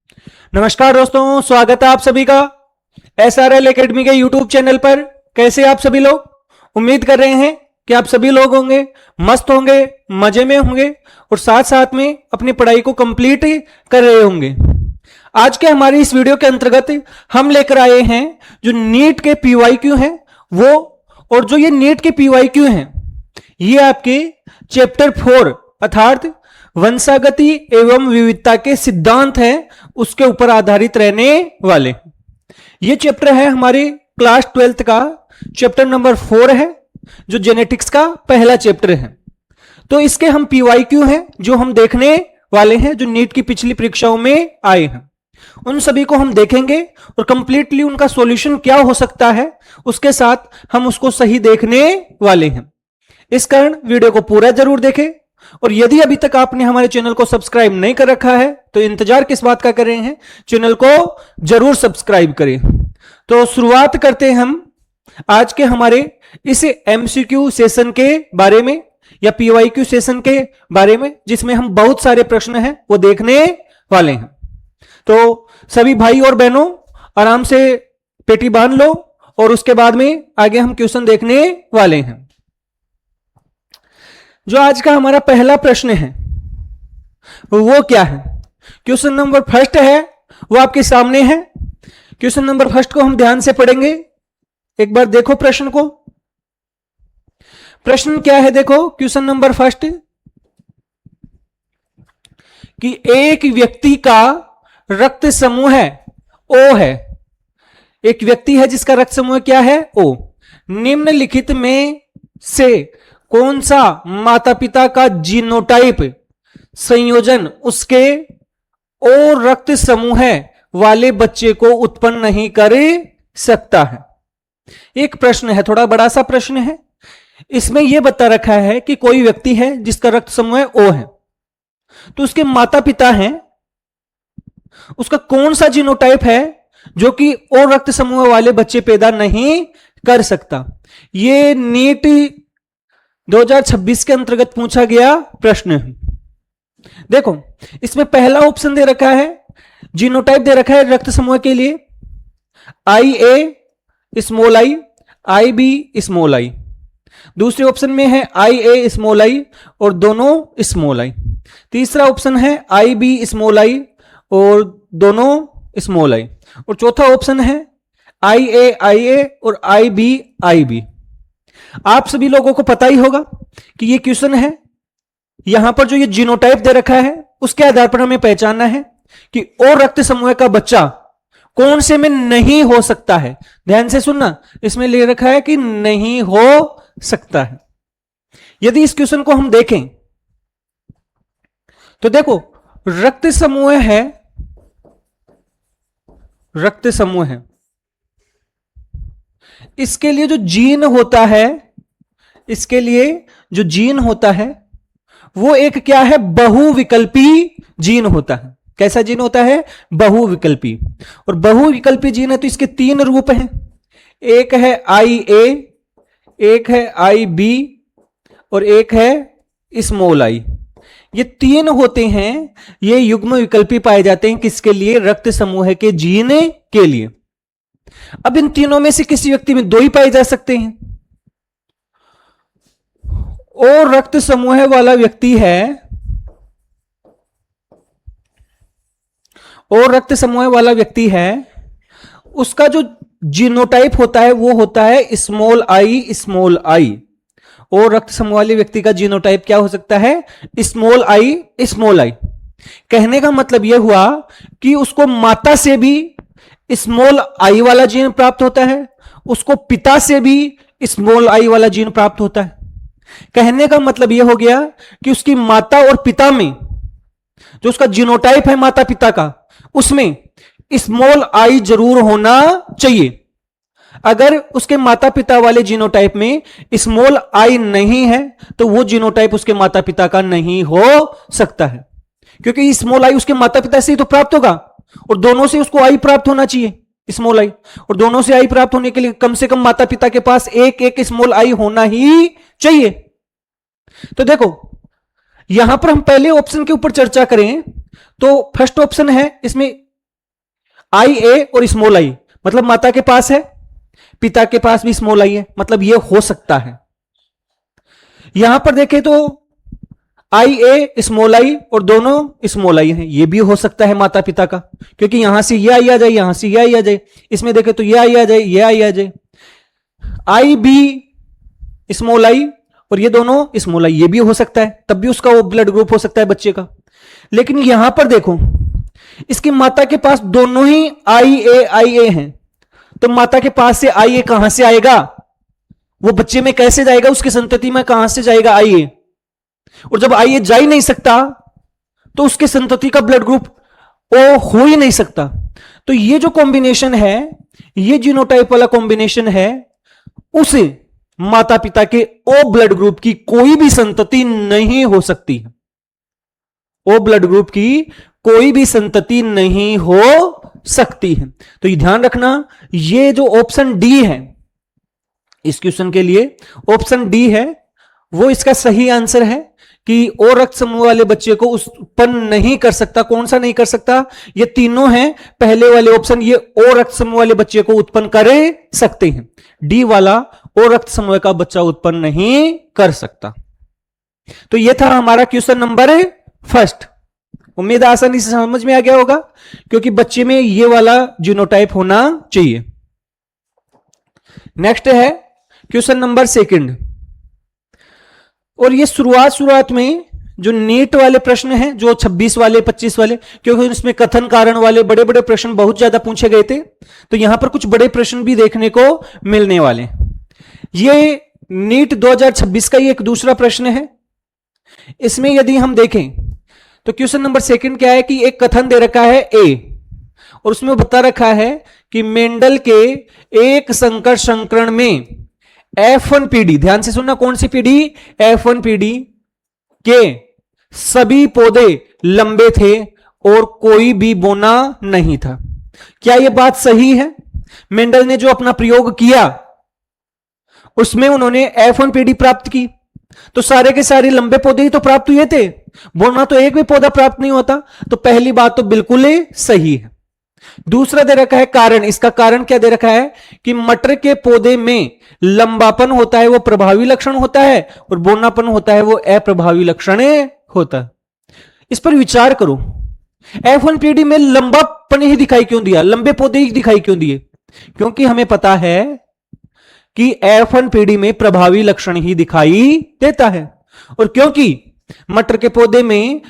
नमस्कार दोस्तों, स्वागत है आप सभी का SRL एकेडमी के यूट्यूब चैनल पर। कैसे आप सभी लोग? उम्मीद कर रहे हैं कि आप सभी लोग होंगे मस्त होंगे, मजे में होंगे और साथ साथ में अपनी पढ़ाई को कंप्लीट कर रहे होंगे। आज के हमारी इस वीडियो के अंतर्गत हम लेकर आए हैं जो नीट के PYQ हैं वो, और जो ये नीट के PYQ हैं ये आपके चैप्टर 4 अर्थात वंशागति एवं विविधता के सिद्धांत हैं उसके ऊपर आधारित रहने वाले। ये चैप्टर है हमारे क्लास 12th का चैप्टर नंबर 4 है जो जेनेटिक्स का पहला चैप्टर है। तो इसके हम PYQ हैं जो हम देखने वाले हैं, जो नीट की पिछली परीक्षाओं में आए हैं उन सभी को हम देखेंगे और कंप्लीटली उनका सॉल्यूशन क्या हो सकता है उसके साथ हम उसको सही देखने वाले हैं। इस कारण वीडियो को पूरा जरूर देखें और यदि अभी तक आपने हमारे चैनल को सब्सक्राइब नहीं कर रखा है तो इंतजार किस बात का कर रहे हैं, चैनल को जरूर सब्सक्राइब करें। तो शुरुआत करते हैं हम आज के हमारे इस MCQ सेशन के बारे में या PYQ सेशन के बारे में, जिसमें हम बहुत सारे प्रश्न हैं वो देखने वाले हैं। तो सभी भाई और बहनों आराम से पेटी बांध लो और उसके बाद में आगे हम क्वेश्चन देखने वाले हैं। जो आज का हमारा पहला प्रश्न है वो क्या है? क्वेश्चन नंबर फर्स्ट है वो आपके सामने है। क्वेश्चन नंबर फर्स्ट को हम ध्यान से पढ़ेंगे। एक बार देखो प्रश्न को। प्रश्न क्या है देखो, क्वेश्चन नंबर फर्स्ट कि एक व्यक्ति का रक्त समूह है O है। एक व्यक्ति है जिसका रक्त समूह क्या है O। निम्नलिखित में से कौन सा माता पिता का जीनोटाइप संयोजन उसके O रक्त समूह वाले बच्चे को उत्पन्न नहीं कर सकता है? एक प्रश्न है, थोड़ा बड़ा सा प्रश्न है। इसमें यह बता रखा है कि कोई व्यक्ति है जिसका रक्त समूह O है, तो उसके माता पिता हैं, उसका कौन सा जीनोटाइप है जो कि O रक्त समूह वाले बच्चे पैदा नहीं कर सकता? यह नीट 2026 के अंतर्गत पूछा गया प्रश्न है। देखो इसमें पहला ऑप्शन दे रखा है, जीनोटाइप दे रखा है रक्त समूह के लिए IA small I, IB small I. दूसरे ऑप्शन में है IA स्मॉल आई और दोनों स्मॉल आई। तीसरा ऑप्शन है IB स्मॉल आई और दोनों स्मॉल आई। और चौथा ऑप्शन है IA और IB। आप सभी लोगों को पता ही होगा कि ये क्वेश्चन है, यहां पर जो ये जीनोटाइप दे रखा है उसके आधार पर हमें पहचानना है कि O रक्त समूह का बच्चा कौन से में नहीं हो सकता है। ध्यान से सुनना, इसमें ले रखा है कि नहीं हो सकता है। यदि इस क्वेश्चन को हम देखें तो देखो रक्त समूह है, रक्त समूह है, इसके लिए जो जीन होता है, इसके लिए जो जीन होता है वो एक क्या है, बहुविकल्पी जीन होता है। कैसा जीन होता है? बहुविकल्पी। और बहुविकल्पी जीन है तो इसके 3 रूप हैं, एक है IA, एक है IB और एक है स्मॉल आई। ये 3 होते हैं, ये युग्म विकल्पी पाए जाते हैं किसके लिए? रक्त समूह के जीन के लिए। अब इन तीनों में से किसी व्यक्ति में 2 ही पाए जा सकते हैं। और रक्त समूह वाला व्यक्ति है, और रक्त समूह वाला व्यक्ति है, उसका जो जीनोटाइप होता है वो होता है स्मॉल आई। और रक्त समूह वाले व्यक्ति का जीनोटाइप क्या हो सकता है? Small I. कहने का मतलब यह हुआ कि उसको माता से भी स्मॉल आई वाला जीन प्राप्त होता है, उसको पिता से भी स्मॉल आई वाला जीन प्राप्त होता है। कहने का मतलब यह हो गया कि उसकी माता और पिता में जो उसका जीनोटाइप है माता पिता का, उसमें स्मॉल आई जरूर होना चाहिए। अगर उसके माता पिता वाले जीनोटाइप में स्मॉल आई नहीं है तो वो जीनोटाइप उसके माता पिता का नहीं हो सकता है, क्योंकि स्मॉल आई उसके माता पिता से ही तो प्राप्त होगा और दोनों से उसको आई प्राप्त होना चाहिए, स्मॉल आई। और दोनों से आई प्राप्त होने के लिए कम से कम माता पिता के पास एक स्मॉल आई होना ही चाहिए। तो देखो यहां पर हम पहले ऑप्शन के ऊपर चर्चा करें तो फर्स्ट ऑप्शन है, इसमें आई ए और स्मॉल आई, मतलब माता के पास है, पिता के पास भी स्मॉल आई है, मतलब ये हो सकता है। यहां पर देखें तो आई ए स्मॉल आई और दोनों स्मॉल आई हैं, ये भी हो सकता है माता पिता का, क्योंकि यहां से ये आई आ जाए, यहां से ये आई आ जाए, इसमें देखें तो ये आई आ जाए, ये आई आ जाए, आई बी स्मॉल आई और ये दोनों स्मॉल आई, ये भी हो सकता है, तब भी उसका वो ब्लड ग्रुप हो सकता है बच्चे का। लेकिन यहां पर देखो इसकी माता के पास दोनों ही आई ए हैं, तो माता के पास से आई ए कहां से आएगा, वो बच्चे में कैसे जाएगा, उसकी संतति में कहां से जाएगा आई ए, और जब आई ए जा ही नहीं सकता तो उसके संतति का ब्लड ग्रुप ओ हो ही नहीं सकता। तो ये जो कॉम्बिनेशन है, ये जीनोटाइप वाला कॉम्बिनेशन है, उस माता पिता के ओ ब्लड ग्रुप की कोई भी संतति नहीं हो सकती है, ओ ब्लड ग्रुप की कोई भी संतति नहीं हो सकती है। तो ये ध्यान रखना, ये जो ऑप्शन डी है इस क्वेश्चन के लिए, ऑप्शन डी है वो इसका सही आंसर है कि ओ रक्त समूह वाले बच्चे को उत्पन्न नहीं कर सकता। कौन सा नहीं कर सकता, ये तीनों हैं, पहले वाले ऑप्शन ये ओ रक्त समूह वाले बच्चे को उत्पन्न कर सकते हैं, डी वाला ओ रक्त समूह का बच्चा उत्पन्न नहीं कर सकता। तो ये था हमारा क्वेश्चन नंबर फर्स्ट। उम्मीद आसानी से समझ में आ गया होगा, क्योंकि बच्चे में ये वाला जीनोटाइप होना चाहिए। नेक्स्ट है क्वेश्चन नंबर सेकंड, और ये शुरुआत में जो नीट वाले प्रश्न हैं, जो 26 वाले 25 वाले, क्योंकि इसमें कथन कारण वाले बड़े बड़े प्रश्न बहुत ज्यादा पूछे गए थे, तो यहां पर कुछ बड़े प्रश्न भी देखने को मिलने वाले। ये नीट 2026 का ही एक दूसरा प्रश्न है। इसमें यदि हम देखें तो क्वेश्चन नंबर सेकंड क्या है कि एक कथन दे रखा है ए, और उसमें बता रखा है कि मेंडल के एक संकर संकरण में F1 पीढ़ी, ध्यान से सुनना, कौन सी पीढ़ी, F1 पीढ़ी के सभी पौधे लंबे थे और कोई भी बोना नहीं था। क्या यह बात सही है? मेंडल ने जो अपना प्रयोग किया उसमें उन्होंने F1 पीढ़ी प्राप्त की, तो सारे के सारे लंबे पौधे ही तो प्राप्त हुए थे, बोना तो एक भी पौधा प्राप्त नहीं होता। तो पहली बात तो बिल्कुल ही सही है। दूसरा दे रखा है कारण, इसका कारण क्या दे रखा है कि मटर के पौधे में लंबापन होता है वो प्रभावी लक्षण होता है, और बोनापन होता है वो अप्रभावी लक्षण होता है। इस पर विचार करो, F1 पीढ़ी में लंबापन ही दिखाई क्यों दिया, लंबे पौधे ही दिखाई क्यों दिए? क्योंकि हमें पता है कि F1 पीढ़ी में प्रभावी लक्षण ही दिखाई देता है, और क्योंकि मटर के पौधे में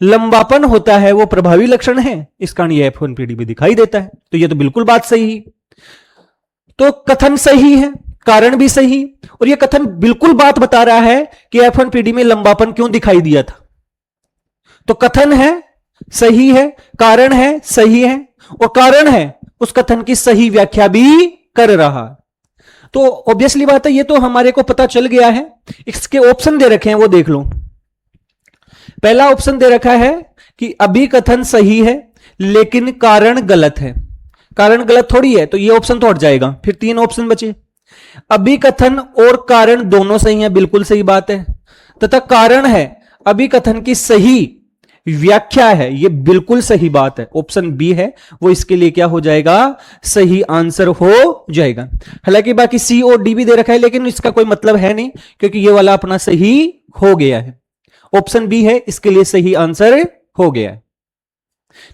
लंबापन होता है वो प्रभावी लक्षण है, इस कारण ये F1 पीढ़ी में दिखाई देता है। तो ये तो बिल्कुल बात सही, तो कथन सही है, कारण भी सही, और ये कथन बिल्कुल बात बता रहा है कि F1 पीढ़ी में लंबापन क्यों दिखाई दिया था। तो कथन है सही है, कारण है सही है, और कारण है उस कथन की सही व्याख्या भी कर रहा है। तो ऑब्वियसली बात है, ये तो हमारे को पता चल गया है। इसके ऑप्शन दे रखे हैं वो देख लो। पहला ऑप्शन दे रखा है कि अभिकथन सही है लेकिन कारण गलत है। कारण गलत थोड़ी है, तो ये ऑप्शन तो हट जाएगा। फिर तीन ऑप्शन बचे, अभिकथन और कारण दोनों सही है, बिल्कुल सही बात है, तथा कारण है अभिकथन की सही व्याख्या है, ये बिल्कुल सही बात है। ऑप्शन बी है वो इसके लिए क्या हो जाएगा, सही आंसर हो जाएगा। हालांकि बाकी सी और डी भी दे रखा है, लेकिन इसका कोई मतलब है नहीं, क्योंकि ये वाला अपना सही हो गया है। ऑप्शन बी है इसके लिए सही आंसर हो गया है।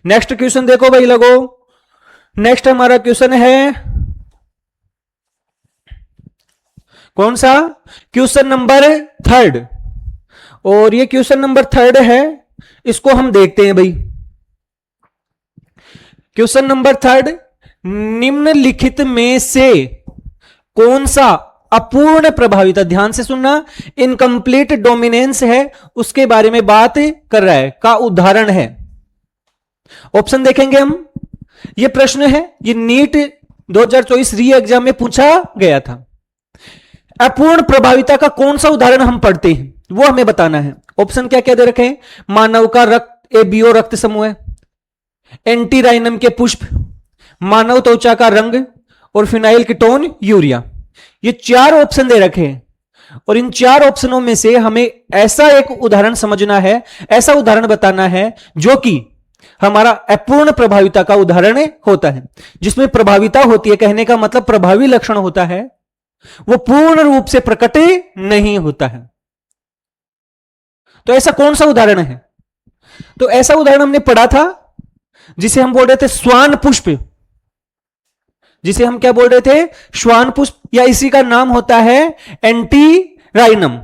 नेक्स्ट क्वेश्चन देखो भाई लोगो, नेक्स्ट हमारा क्वेश्चन है कौन सा, क्वेश्चन नंबर थर्ड, और ये क्वेश्चन नंबर थर्ड है, इसको हम देखते हैं भाई। क्वेश्चन नंबर थर्ड, निम्नलिखित में से कौन सा अपूर्ण प्रभाविता, ध्यान से सुनना, इनकम्प्लीट डोमिनेंस है उसके बारे में बात कर रहा है, का उदाहरण है। ऑप्शन देखेंगे हम। यह प्रश्न है, ये नीट 2024 री एग्जाम में पूछा गया था। अपूर्ण प्रभाविता का कौन सा उदाहरण हम पढ़ते हैं वो हमें बताना है। ऑप्शन क्या क्या दे रखे हैं, मानव का रक्त एबीओ रक्त समूह है, एंटीराइनम के पुष्प, मानव त्वचा का रंग, और फिनाइल कीटोन यूरिया। ये चार ऑप्शन दे रखे हैं, और इन चार ऑप्शनों में से हमें ऐसा एक उदाहरण समझना है, ऐसा उदाहरण बताना है जो कि हमारा अपूर्ण प्रभाविता का उदाहरण होता है। जिसमें प्रभाविता होती है, कहने का मतलब प्रभावी लक्षण होता है, वो पूर्ण रूप से प्रकट नहीं होता है। तो ऐसा कौन सा उदाहरण है? तो ऐसा उदाहरण हमने पढ़ा था जिसे हम बोल रहे थे श्वान पुष्प, जिसे हम क्या बोल रहे थे? श्वान पुष्प, या इसी का नाम होता है एंटीराइनम।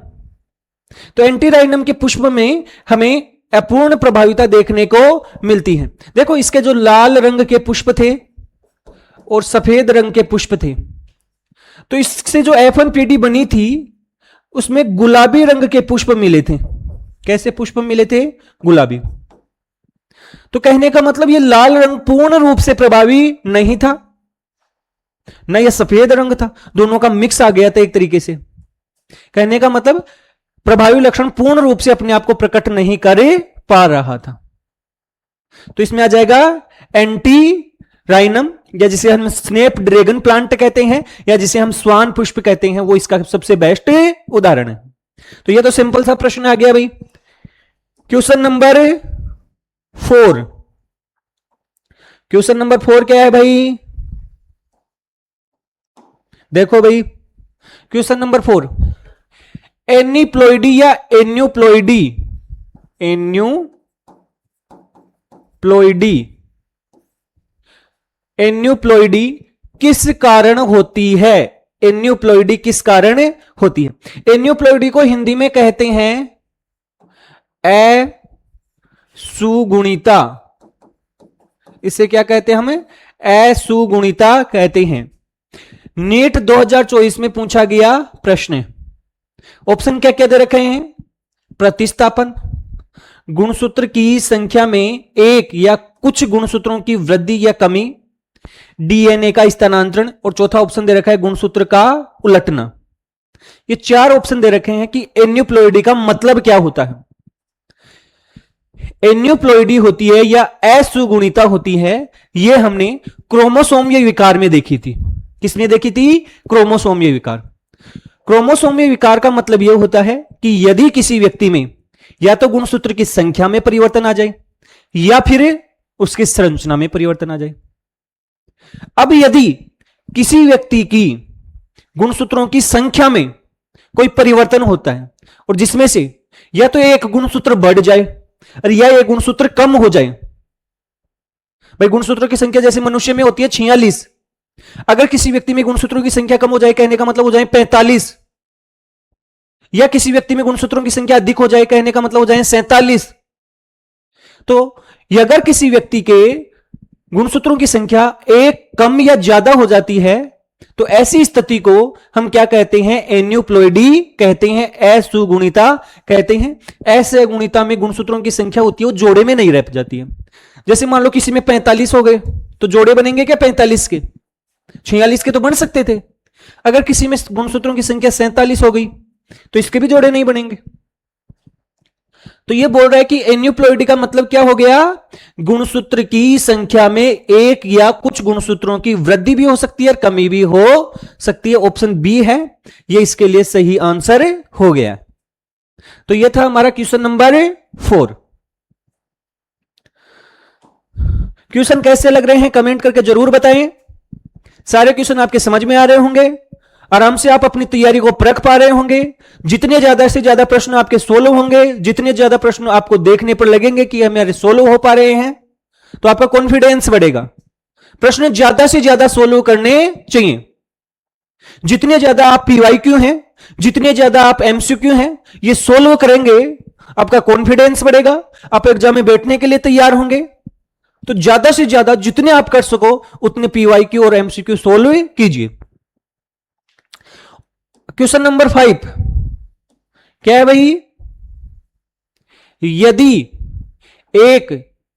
तो एंटीराइनम के पुष्प में हमें अपूर्ण प्रभाविता देखने को मिलती है। देखो, इसके जो लाल रंग के पुष्प थे और सफेद रंग के पुष्प थे, तो इससे जो F1PD बनी थी उसमें गुलाबी रंग के पुष्प मिले थे। कैसे पुष्प मिले थे? गुलाबी। तो कहने का मतलब ये लाल रंग पूर्ण रूप से प्रभावी नहीं था, न ये सफेद रंग था, दोनों का मिक्स आ गया था एक तरीके से। कहने का मतलब प्रभावी लक्षण पूर्ण रूप से अपने आप को प्रकट नहीं कर पा रहा था। तो इसमें आ जाएगा एंटीराइनम, या जिसे हम स्नेप ड्रैगन प्लांट कहते हैं, या जिसे हम स्वान पुष्प कहते हैं, वो इसका सबसे बेस्ट उदाहरण है। तो ये तो सिंपल सा प्रश्न आ गया भाई। Question number 4। क्वेश्चन नंबर 4 क्या है भाई? देखो भाई, क्वेश्चन नंबर 4, एनीप्लॉइडी या एन्यूप्लॉइडी, एन्यूप्लॉइडी किस कारण होती है? एन्यूप्लॉइडी किस कारण होती है? एन्यूप्लॉइडी को हिंदी में कहते हैं असुगुणिता। इसे क्या कहते हैं? हमें असुगुणिता कहते हैं। नीट 2024 में पूछा गया प्रश्न। ऑप्शन क्या क्या दे रखे हैं? प्रतिस्थापन, गुणसूत्र की संख्या में एक या कुछ गुणसूत्रों की वृद्धि या कमी, डीएनए का स्थानांतरण, और चौथा ऑप्शन दे रखा है गुणसूत्र का उलटना। ये 4 ऑप्शन दे रखे हैं कि एन्यूप्लॉइडी का मतलब क्या होता है। एन्यूप्लॉइडी होती है या असुगुणिता होती है, यह हमने क्रोमोसोमीय विकार में देखी थी। किसमें देखी थी? क्रोमोसोमीय विकार। क्रोमोसोमीय विकार का मतलब यह होता है कि यदि किसी व्यक्ति में या तो गुणसूत्र की संख्या में परिवर्तन आ जाए या फिर उसकी संरचना में परिवर्तन आ जाए। अब यदि किसी व्यक्ति की गुणसूत्रों की संख्या में कोई परिवर्तन होता है और जिसमें से या तो एक गुणसूत्र बढ़ जाए और या एक गुणसूत्र कम हो जाए। भाई, गुणसूत्रों की संख्या जैसे मनुष्य में होती है 46, अगर किसी व्यक्ति में गुणसूत्रों की संख्या कम हो जाए, कहने का मतलब हो जाए 45, या किसी व्यक्ति में गुणसूत्रों की संख्या अधिक हो जाए, कहने का मतलब हो जाए 47। तो अगर किसी व्यक्ति के गुणसूत्रों की संख्या एक कम या ज्यादा हो जाती है, तो ऐसी स्थिति को हम क्या कहते हैं? एन्यूप्लॉइडी कहते हैं, असुगुणिता कहते हैं। असुगुणिता में गुणसूत्रों की संख्या होती है वो जोड़े में नहीं रह जाती है। जैसे मान लो किसी में 45 हो गए, तो जोड़े बनेंगे क्या 45 के? 46 के तो बन सकते थे। अगर किसी में गुणसूत्रों की संख्या 47 हो गई तो इसके भी जोड़े नहीं बनेंगे। तो यह बोल रहा है कि एन्यूप्लॉइडी का मतलब क्या हो गया? गुणसूत्र की संख्या में एक या कुछ गुणसूत्रों की वृद्धि भी हो सकती है और कमी भी हो सकती है। ऑप्शन बी है, यह इसके लिए सही आंसर हो गया। तो यह था हमारा क्वेश्चन नंबर 4। क्वेश्चन कैसे लग रहे हैं कमेंट करके जरूर बताएं। सारे क्वेश्चन आपके समझ में आ रहे होंगे, आराम से आप अपनी तैयारी को परख पा रहे होंगे। जितने ज्यादा से ज्यादा प्रश्न आपके सोल्व होंगे, जितने ज्यादा प्रश्न आपको देखने पर लगेंगे कि हमारे सोल्व हो पा रहे हैं, तो आपका कॉन्फिडेंस बढ़ेगा। प्रश्न ज्यादा से ज्यादा सोल्व करने चाहिए। जितने ज्यादा आप पीवाईक्यू हैं, जितने ज्यादा आप एमसीक्यू हैं, ये सोल्व करेंगे, आपका कॉन्फिडेंस बढ़ेगा, आप एग्जाम में बैठने के लिए तैयार होंगे। तो ज्यादा से ज्यादा जितने आप कर सको उतने पीवाईक्यू और एमसीक्यू सोल्व कीजिए। क्वेश्चन नंबर 5 क्या है भाई? यदि एक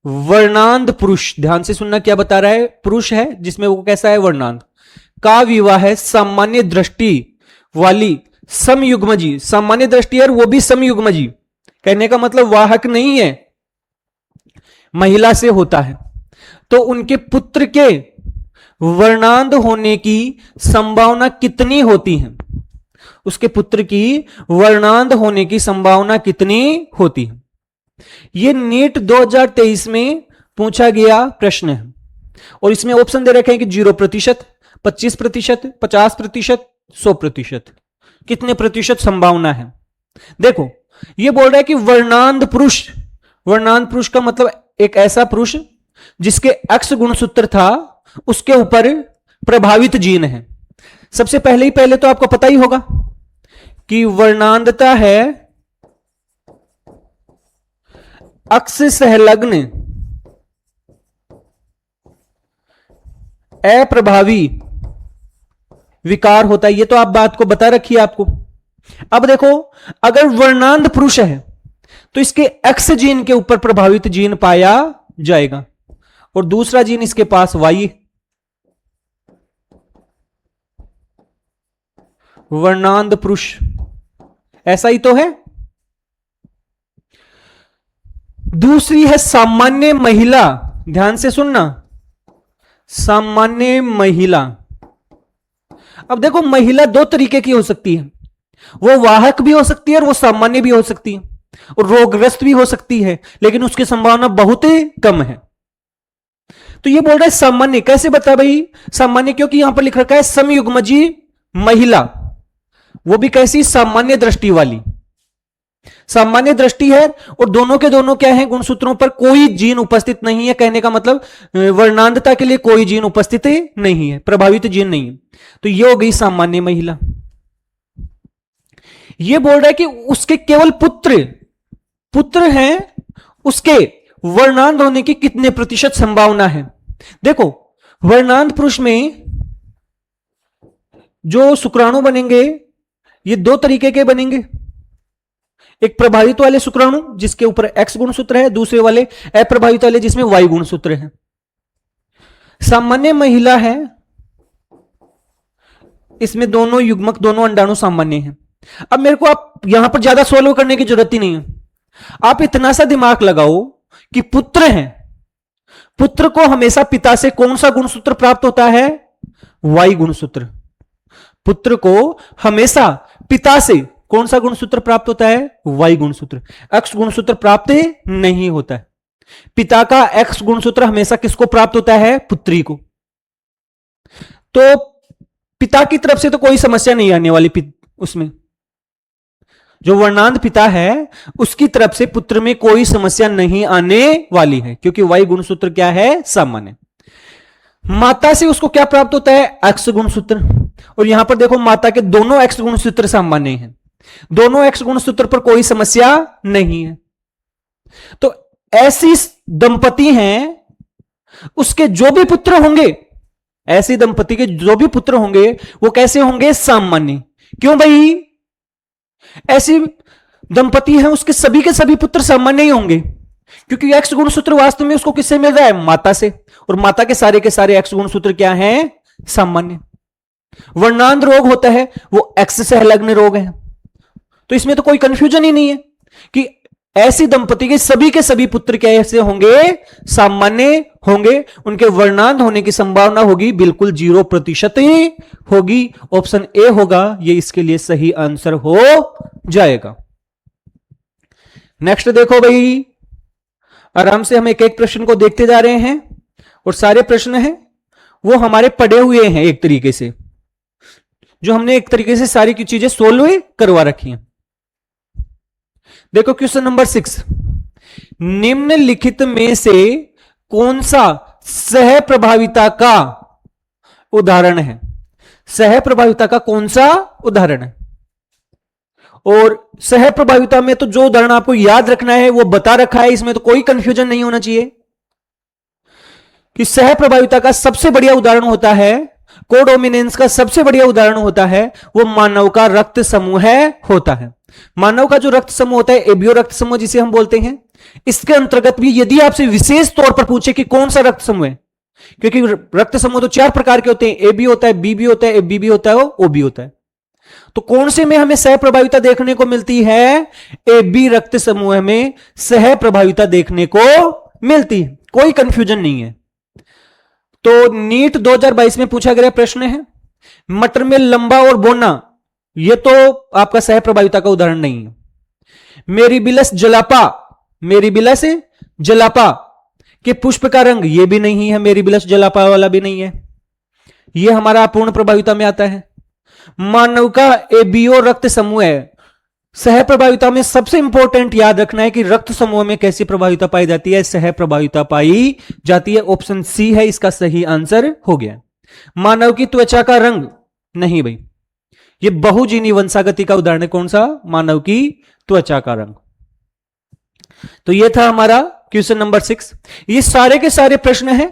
वर्णांध पुरुष, ध्यान से सुनना क्या बता रहा है, पुरुष है जिसमें वो कैसा है? वर्णांध, का विवाह है सामान्य दृष्टि वाली समयुग्मजी, सामान्य दृष्टि और वो भी समयुग्मजी, कहने का मतलब वाहक नहीं है, महिला से होता है, तो उनके पुत्र के वर्णांध होने की संभावना कितनी होती है? उसके पुत्र की वर्णांध होने की संभावना कितनी होती है? यह नीट 2023 में पूछा गया प्रश्न है और इसमें ऑप्शन दे रखे हैं कि 0%, 25%, 50%, 100%। कितने प्रतिशत संभावना है? देखो, यह बोल रहा है कि वर्णांध पुरुष, वर्णांध पुरुष का मतलब एक ऐसा पुरुष जिसके एक्स गुणसूत्र था उसके ऊपर प्रभावित जीन है। सबसे पहले तो आपको पता ही होगा कि वर्णांधता है अक्ष संलग्न अप्रभावी विकार होता है। ये तो आप बात को बता रखी है आपको। अब देखो, अगर वर्णांध पुरुष है तो इसके एक्स जीन के ऊपर प्रभावित जीन पाया जाएगा और दूसरा जीन इसके पास वाई। वर्णांध पुरुष ऐसा ही तो है। दूसरी है सामान्य महिला। ध्यान से सुनना, सामान्य महिला। अब देखो, महिला दो तरीके की हो सकती है, वो वाहक भी हो सकती है और वो सामान्य भी हो सकती है और रोगग्रस्त भी हो सकती है, लेकिन उसकी संभावना बहुत ही कम है। तो ये बोल रहा है सामान्य। कैसे बता भाई सामान्य? क्योंकि यहां पर लिख रखा है समयुग्मजी महिला, वो भी कैसी? सामान्य दृष्टि वाली। सामान्य दृष्टि है और दोनों के दोनों क्या है? गुणसूत्रों पर कोई जीन उपस्थित नहीं है। कहने का मतलब वर्णांधता के लिए कोई जीन उपस्थित नहीं है, प्रभावित जीन नहीं है। तो ये हो गई सामान्य महिला। ये बोल रहा है कि उसके केवल पुत्र हैं, उसके वर्णांध होने की कितने प्रतिशत संभावना है? देखो, वर्णांध पुरुष में जो शुक्राणु बनेंगे ये दो तरीके के बनेंगे। एक प्रभावित वाले शुक्राणु जिसके ऊपर एक्स गुणसूत्र है, दूसरे वाले अप्रभावित वाले जिसमें वाई गुणसूत्र है। सामान्य महिला है, इसमें दोनों युग्मक, दोनों अंडाणु सामान्य हैं। अब मेरे को आप यहां पर ज्यादा सॉल्व करने की जरूरत ही नहीं है। आप इतना सा दिमाग लगाओ कि पुत्र हैं, पुत्र को हमेशा पिता से कौन सा गुणसूत्र प्राप्त होता है? वाई गुणसूत्र। पुत्र को हमेशा पिता से कौन सा गुणसूत्र प्राप्त होता है? वाई गुणसूत्र। एक्स गुणसूत्र प्राप्त नहीं होता है। पिता का एक्स गुणसूत्र हमेशा किसको प्राप्त होता है? पुत्री को। तो पिता की तरफ से तो कोई समस्या नहीं आने वाली। उसमें जो वर्णांध पिता है उसकी तरफ से पुत्र में कोई समस्या नहीं आने वाली है, क्योंकि वाई गुणसूत्र क्या है? सामान्य। माता से उसको क्या प्राप्त होता है? एक्स गुणसूत्र। और यहां पर देखो, माता के दोनों एक्स गुणसूत्र सामान्य हैं, दोनों एक्स गुणसूत्र पर कोई समस्या नहीं है। तो ऐसी दंपति हैं, उसके जो भी पुत्र होंगे, ऐसी दंपति के जो भी पुत्र होंगे वो कैसे होंगे? सामान्य। क्यों भाई? ऐसी दंपति हैं, उसके सभी के सभी पुत्र सामान्य ही होंगे, क्योंकि एक्स गुणसूत्र वास्तव में उसको किससे मिल रहा है? माता से। और माता के सारे एक्स गुणसूत्र क्या हैं? सामान्य। वर्णांध रोग होता है वो एक्स संलग्न रोग है। तो इसमें तो कोई कंफ्यूजन ही नहीं है कि ऐसी दंपति के सभी पुत्र कैसे होंगे? सामान्य होंगे। उनके वर्णांध होने की संभावना होगी बिल्कुल 0% ही होगी। ऑप्शन ए होगा, ये इसके लिए सही आंसर हो जाएगा। नेक्स्ट देखो भाई, आराम से हम एक एक प्रश्न को देखते जा रहे हैं और सारे प्रश्न हैं वो हमारे पढ़े हुए हैं, एक तरीके से जो हमने एक तरीके से सारी की चीजें सोल्व करवा रखी हैं। देखो क्वेश्चन नंबर 6, निम्नलिखित में से कौन सा सह प्रभाविता का उदाहरण है? सह प्रभाविता का कौन सा उदाहरण है? और सह प्रभाविता में तो जो उदाहरण आपको याद रखना है वो बता रखा है, इसमें तो कोई कंफ्यूजन नहीं होना चाहिए कि सह प्रभाविता का सबसे बढ़िया उदाहरण होता है, कोडोमिनेंस का सबसे बढ़िया उदाहरण होता है वो मानव का रक्त समूह होता है। मानव का जो रक्त समूह होता है, एबीओ रक्त समूह जिसे हम बोलते हैं, इसके अंतर्गत भी यदि आपसे विशेष तौर पर पूछे कि कौन सा रक्त समूह है, क्योंकि रक्त समूह तो 4 प्रकार के होते हैं, एबी होता है, बीबी होता है, एबीबी होता है, ओबी होता है। तो कौन से में हमें सह प्रभाविता देखने को मिलती है? एबी रक्त समूह में सह प्रभाविता देखने को मिलती है, कोई कंफ्यूजन नहीं है। तो नीट 2022 में पूछा गया प्रश्न है, मटर में लंबा और बोना, यह तो आपका सह प्रभाविता का उदाहरण नहीं है। मेरीबिलस जलापा, मेरीबिलस जलापा कि पुष्प का रंग, ये भी नहीं है, मेरी बिलस जलापा वाला भी नहीं है, ये हमारा अपूर्ण प्रभाविता में आता है। मानव का एबीओ रक्त समूह है। सह प्रभाविता में सबसे इंपॉर्टेंट याद रखना है कि रक्त समूह में कैसी प्रभाविता पाई जाती है, सह प्रभाविता पाई जाती है। ऑप्शन सी है इसका सही आंसर हो गया। मानव की त्वचा का रंग, नहीं भाई, ये बहुजीनी वंशागति का उदाहरण है। कौन सा? मानव की त्वचा का रंग। तो ये था हमारा क्वेश्चन नंबर 6। ये सारे के सारे प्रश्न हैं,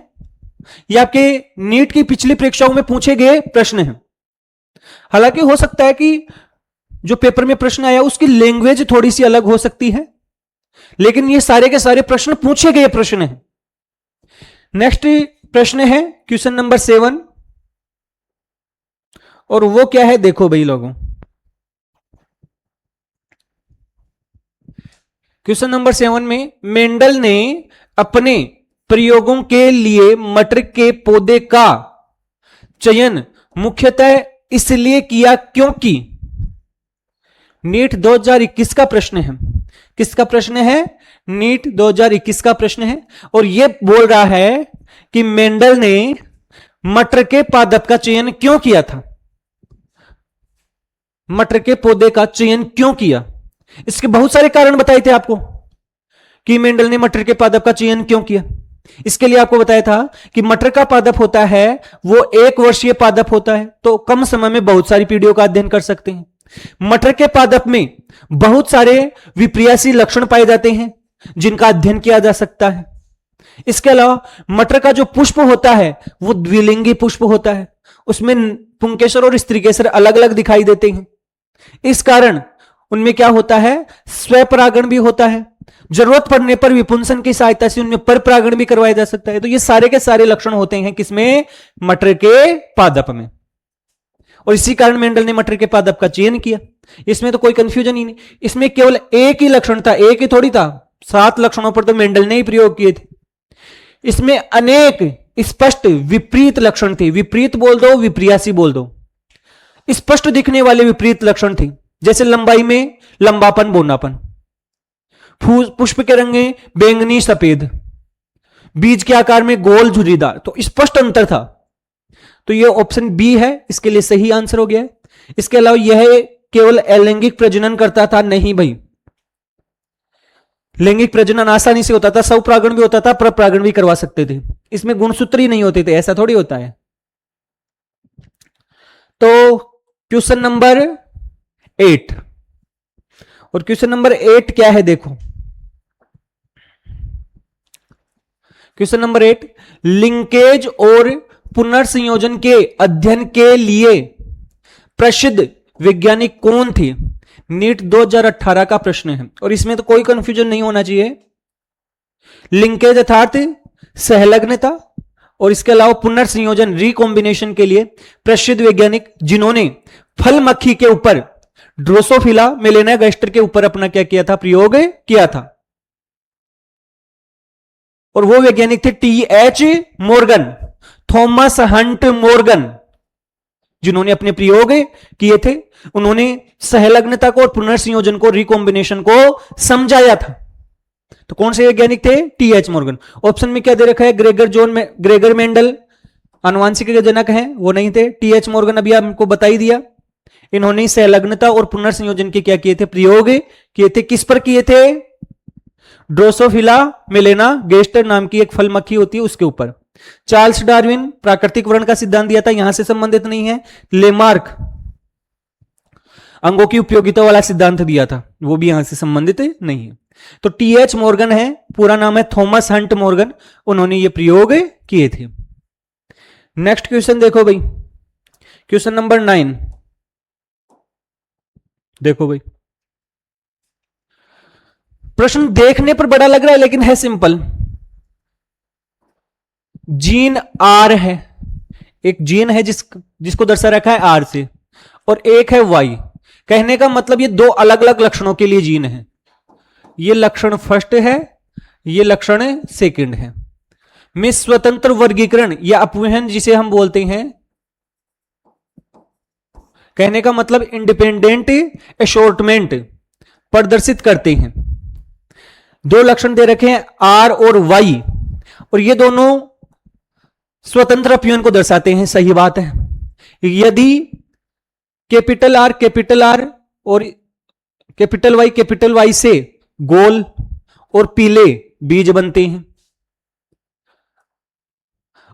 ये आपके नीट की पिछली परीक्षाओं में पूछे गए प्रश्न हैं। हालांकि हो सकता है कि जो पेपर में प्रश्न आया उसकी लैंग्वेज थोड़ी सी अलग हो सकती है, लेकिन ये सारे के सारे प्रश्न पूछे गए प्रश्न हैं। नेक्स्ट प्रश्न है क्वेश्चन नंबर 7, और वो क्या है देखो भाई लोगों। क्वेश्चन नंबर 7 में मेंडल ने अपने प्रयोगों के लिए मटर के पौधे का चयन मुख्यतः इसलिए किया क्योंकि, नीट 2021 का प्रश्न है। किसका प्रश्न है? नीट 2021 का प्रश्न है। और यह बोल रहा है कि मेंडल ने मटर के पादप का चयन क्यों किया था, मटर के पौधे का चयन क्यों किया। इसके बहुत सारे कारण बताए थे आपको कि मेंडल ने मटर के पादप का चयन क्यों किया। इसके लिए आपको बताया था कि मटर का पादप होता है वो 1 वर्षीय पादप होता है, तो कम समय में बहुत सारी पीढ़ियों का अध्ययन कर सकते हैं। मटर के पादप में बहुत सारे विप्रियासी लक्षण पाए जाते हैं जिनका अध्ययन किया जा सकता है। इसके अलावा मटर का जो पुष्प होता है वो द्विलिंगी पुष्प होता है, उसमें पुंकेसर और स्त्रीकेसर अलग अलग दिखाई देते हैं। इस कारण उनमें क्या होता है, स्वपरागण भी होता है। जरूरत पड़ने पर विपुंसन की सहायता से उनमें परपरागण भी करवाया जा सकता है। तो ये सारे के सारे लक्षण होते हैं किसमें? मटर के पादप में। और इसी कारण मेंडल ने मटर के पादप का चयन किया। इसमें तो कोई कंफ्यूजन ही नहीं, इसमें केवल एक ही लक्षण था, एक ही थोड़ी था, 7 लक्षणों पर तो मेंडल ने ही प्रयोग किए थे। इसमें अनेक स्पष्ट विपरीत लक्षण थे, विपरीत बोल दो, विप्रियासी बोल दो, स्पष्ट दिखने वाले विपरीत लक्षण थे। जैसे लंबाई में लंबापन, बोनापन, पुष्प के रंग में बैंगनी सफेद, बीज के आकार में गोल झुर्रीदार, तो स्पष्ट अंतर था। तो यह ऑप्शन बी है, इसके लिए सही आंसर हो गया है। इसके अलावा यह केवल अलैंगिक प्रजनन करता था, नहीं भाई, लैंगिक प्रजनन आसानी से होता था, स्वपरागण भी होता था, परपरागण भी करवा सकते थे। इसमें गुणसूत्र ही नहीं होते थे, ऐसा थोड़ी होता है। तो क्वेश्चन नंबर 8, और क्वेश्चन नंबर 8 क्या है देखो। क्वेश्चन नंबर 8, लिंकेज और पुनर्संयोजन के अध्ययन के लिए प्रसिद्ध वैज्ञानिक कौन थे? नीट 2018 का प्रश्न है और इसमें तो कोई कंफ्यूजन नहीं होना चाहिए। लिंकेज अर्थात सहलग्नता, और इसके अलावा पुनर्संयोजन रिकॉम्बिनेशन के लिए प्रसिद्ध वैज्ञानिक जिन्होंने फल मक्खी के ऊपर ड्रोसोफिला मेलेनागास्टर के ऊपर अपना क्या किया था, प्रयोग किया था। और वो वैज्ञानिक थे TH. Morgan, Thomas Hunt Morgan, जिन्होंने अपने प्रयोग किए थे। उन्होंने सहलग्नता को और पुनर्संयोजन को, रिकॉम्बिनेशन को समझाया था। तो कौन से वैज्ञानिक थे? टी.एच. मॉर्गन। ऑप्शन में क्या दे रखा है? ग्रेगर मेंडल आनुवांशिक के जनक हैं, वो नहीं थे। टी.एच. मॉर्गन अभी आपको बता ही दिया। इन्होंने सहलग्नता और पुनर्संयोजन के क्या किए थे, प्रयोग किए थे। किस पर किए थे? ड्रोसोफिला मेलेनागास्टर नाम की एक फल मक्खी होती है उसके ऊपर। चार्ल्स डार्विन प्राकृतिक वर्ण का सिद्धांत दिया था, यहां से संबंधित नहीं है। लेमार्क अंगों की उपयोगिता वाला सिद्धांत दिया था, वो भी यहां से संबंधित नहीं है। तो टी.एच. मॉर्गन है, पूरा नाम है थॉमस हंट मॉर्गन, उन्होंने ये प्रयोग किए थे। नेक्स्ट क्वेश्चन देखो भाई, क्वेश्चन नंबर 9 देखो भाई। प्रश्न देखने पर बड़ा लग रहा है लेकिन है सिंपल। जीन आर है, एक जीन है जिसको दर्शा रखा है आर से, और एक है वाई। कहने का मतलब ये 2 अलग अलग लक्षणों के लिए जीन है। ये लक्षण फर्स्ट है, ये लक्षण सेकंड है। में स्वतंत्र वर्गीकरण या अपवहन जिसे हम बोलते हैं, कहने का मतलब इंडिपेंडेंट एशॉर्टमेंट प्रदर्शित करते हैं। 2 लक्षण दे रखे हैं आर और वाई, और ये दोनों स्वतंत्र अपयूहन को दर्शाते हैं, सही बात है। यदि कैपिटल आर और कैपिटल वाई से गोल और पीले बीज बनते हैं।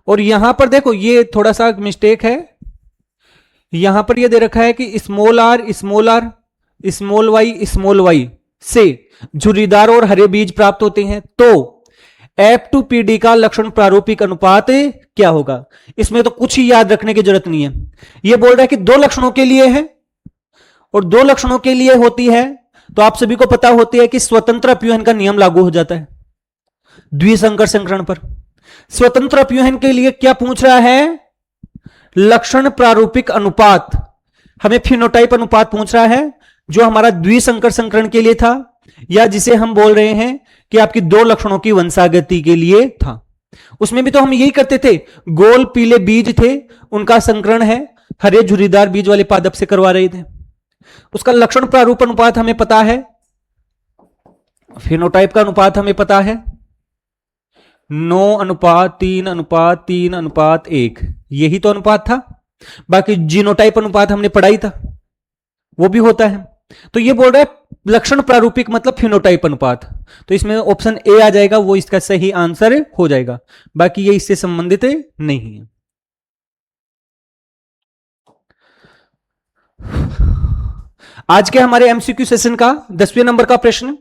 और यहां पर देखो ये थोड़ा सा मिस्टेक है, यहां पर ये दे रखा है कि स्मॉल आर स्मॉल वाई से झुर्रीदार और हरे बीज प्राप्त होते हैं। तो F2PD का लक्षण प्रारूपिक अनुपात क्या होगा? इसमें तो कुछ ही याद रखने की जरूरत नहीं है। यह बोल रहा है कि दो लक्षणों के लिए है और दो लक्षणों के लिए होती है, तो आप सभी को पता होती है कि स्वतंत्र अपयूहन का नियम लागू हो जाता है द्विसंकर संकरण पर। स्वतंत्र अपयूहन के लिए क्या पूछ रहा है? लक्षण प्रारूपिक अनुपात। हमें फिनोटाइप अनुपात पूछ रहा है, जो हमारा द्विसंकर संकरण के लिए था, या जिसे हम बोल रहे हैं कि आपकी दो लक्षणों की वंशागति के लिए था। उसमें भी तो हम यही करते थे, गोल पीले बीज थे उनका संकरण है, हरे झुर्रीदार बीज वाले पादप से करवा रहे थे। उसका लक्षण प्रारूप अनुपात हमें पता है, फिनोटाइप का अनुपात हमें पता है 9:3:3:1, यही तो अनुपात था। बाकी जीनोटाइप अनुपात हमने पढ़ा ही था, वो भी होता है। तो ये बोल रहा है लक्षण प्रारूपिक मतलब फिनोटाइप अनुपात, तो इसमें ऑप्शन ए आ जाएगा, वो इसका सही आंसर हो जाएगा। बाकी ये इससे संबंधित नहीं है। आज के हमारे एमसीक्यू सेशन का 10वें नंबर का प्रश्न,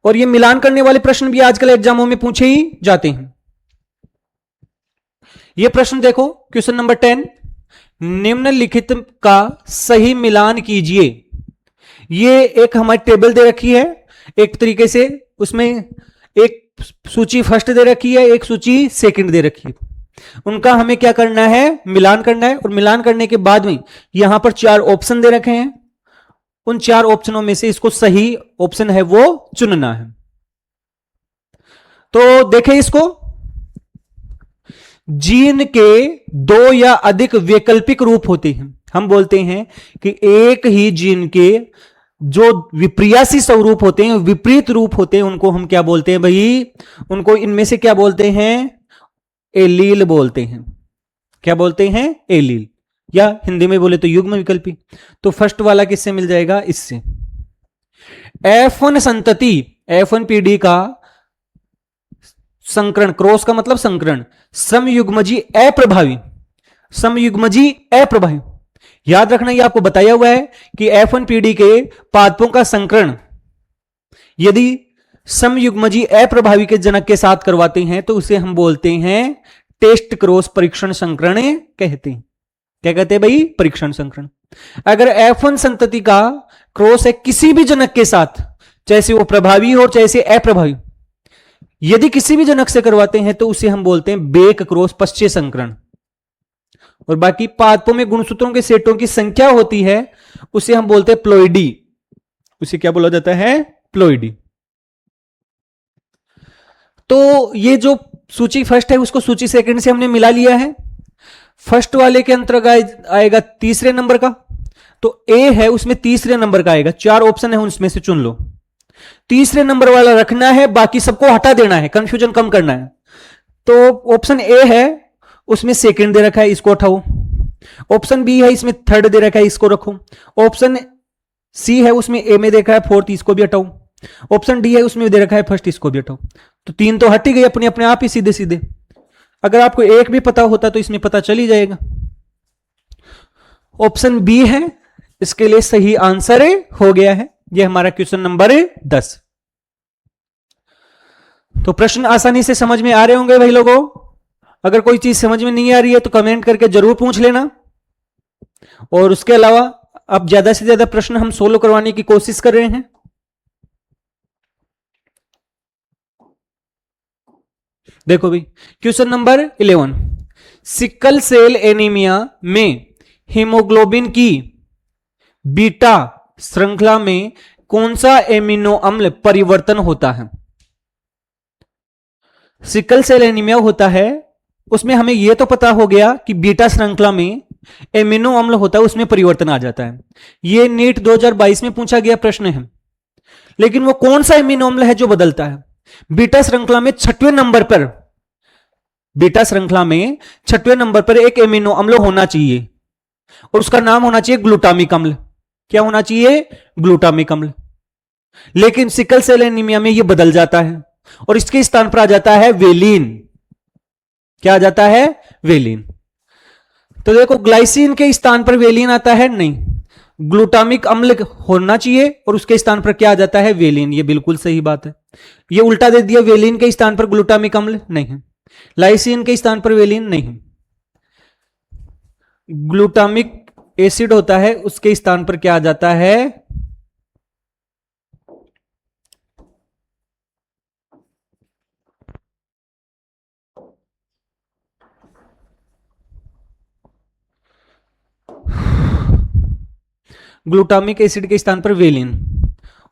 और ये मिलान करने वाले प्रश्न भी आजकल एग्जामों में पूछे ही जाते हैं। ये प्रश्न देखो, क्वेश्चन नंबर 10, निम्नलिखित का सही मिलान कीजिए। ये एक हमारी टेबल दे रखी है एक तरीके से, उसमें एक सूची फर्स्ट दे रखी है, एक सूची सेकंड दे रखी है। उनका हमें क्या करना है? मिलान करना है। और मिलान करने के बाद में यहां पर 4 ऑप्शन दे रखे हैं, उन 4 ऑप्शनों में से इसको सही ऑप्शन है वो चुनना है। तो देखें इसको, जीन के 2 या अधिक वैकल्पिक रूप होते हैं। हम बोलते हैं कि एक ही जीन के जो विप्रियासी स्वरूप होते हैं, विपरीत रूप होते हैं, उनको हम क्या बोलते हैं भाई? उनको इनमें से क्या बोलते हैं? एलील बोलते हैं। क्या बोलते हैं? एलील, या हिंदी में बोले तो युग्म विकल्पी। तो फर्स्ट वाला किससे मिल जाएगा? इससे। F1 संतति, F1 पीढ़ी का संकरण, क्रॉस का मतलब संकरण, समयुग्मजी अप्रभावी, समयुग्मजी अप्रभावी। याद रखना, ये आपको बताया हुआ है कि F1 पीढ़ी के पादपों का संकरण यदि समयुग्मजी अप्रभावी के जनक के साथ करवाते हैं तो उसे हम बोलते हैं टेस्ट क्रॉस परीक्षण संकरण कहते हैं। क्या कहते हैं भाई? परीक्षण संकरण। अगर F1 संतति का क्रॉस है किसी भी जनक के साथ, चाहे वो प्रभावी हो चाहे से अप्रभावी, यदि किसी भी जनक से करवाते हैं तो उसे हम बोलते हैं बेक क्रॉस पश्चय संकरण। और बाकी पादपों में गुणसूत्रों के सेटों की संख्या होती है, उसे हम बोलते हैं प्लोइडी। उसे क्या बोला जाता है? प्लोइडी। तो ये जो सूची फर्स्ट है उसको सूची सेकंड से हमने मिला लिया है। फर्स्ट वाले के अंतर्गत आएगा तीसरे नंबर का, तो ए है उसमें तीसरे नंबर का आएगा। 4 ऑप्शन है उसमें से चुन लो, तीसरे नंबर वाला रखना है, बाकी सबको हटा देना है, कंफ्यूजन कम करना है। तो ऑप्शन ए है उसमें सेकंड दे रखा है, इसको हटाओ। ऑप्शन बी है इसमें थर्ड दे रखा है, इसको रखो। ऑप्शन सी है उसमें ए में देखा है फोर्थ, इसको भी हटाओ। ऑप्शन डी है उसमें दे रखा है फर्स्ट, इसको भी हटाओ। तो 3 तो हट ही गई अपने अपने आप ही सीधे सीधे। अगर आपको एक भी पता होता तो इसमें पता चल ही जाएगा। ऑप्शन बी है इसके लिए सही आंसर हो गया है। यह हमारा क्वेश्चन नंबर 10। तो प्रश्न आसानी से समझ में आ रहे होंगे भाई लोगों। अगर कोई चीज समझ में नहीं आ रही है तो कमेंट करके जरूर पूछ लेना। और उसके अलावा अब ज्यादा से ज्यादा प्रश्न हम सोल्व करवाने की कोशिश कर रहे हैं। देखो भाई, question number 11, sickle cell anaemia में हीमोग्लोबिन की बीटा श्रृंखला में कौन सा एमिनो अम्ल परिवर्तन होता है? सिकल सेल एनीमिया होता है, उसमें हमें यह तो पता हो गया कि बीटा श्रृंखला में एमिनो अम्ल होता है, उसमें परिवर्तन आ जाता है। यह नीट 2022 में पूछा गया प्रश्न है। लेकिन वो कौन सा एमिनो अम्ल है जो बदलता है? बीटा श्रृंखला में छठवें नंबर पर, बीटा श्रृंखला में छठवें नंबर पर एक एमिनो अम्ल होना चाहिए और उसका नाम होना चाहिए ग्लूटामिक अम्ल। क्या होना चाहिए? ग्लूटामिक अम्ल। लेकिन सिकल सेल एनीमिया में यह बदल जाता है और इसके स्थान पर आ जाता है वेलिन। क्या आ जाता है? वेलिन। तो देखो, ग्लाइसिन के स्थान पर वेलिन आता है? नहीं, ग्लूटामिक अम्ल होना चाहिए और उसके स्थान पर क्या आ जाता है? वेलिन। ये बिल्कुल सही बात है। ये उल्टा दे दिया, वेलिन के स्थान पर ग्लूटामिक अम्ल नहीं है, लाइसिन के स्थान पर वेलिन नहीं है। ग्लूटामिक एसिड होता है, उसके स्थान पर क्या आ जाता है? ग्लूटामिक एसिड के स्थान पर वेलिन।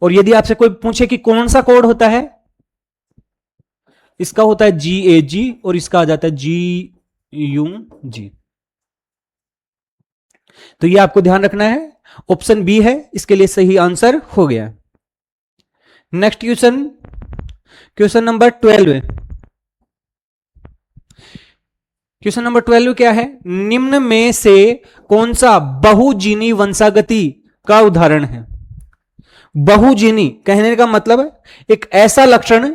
और यदि आपसे कोई पूछे कि कौन सा कोड होता है, इसका होता है GAG और इसका आ जाता है GUG। तो ये आपको ध्यान रखना है। ऑप्शन बी है इसके लिए सही आंसर हो गया। Next question, question number 12। Question number 12 क्या है? निम्न में से कौन सा बहुजीनी वंशागति का उदाहरण है? बहुजीनी कहने का मतलब एक ऐसा लक्षण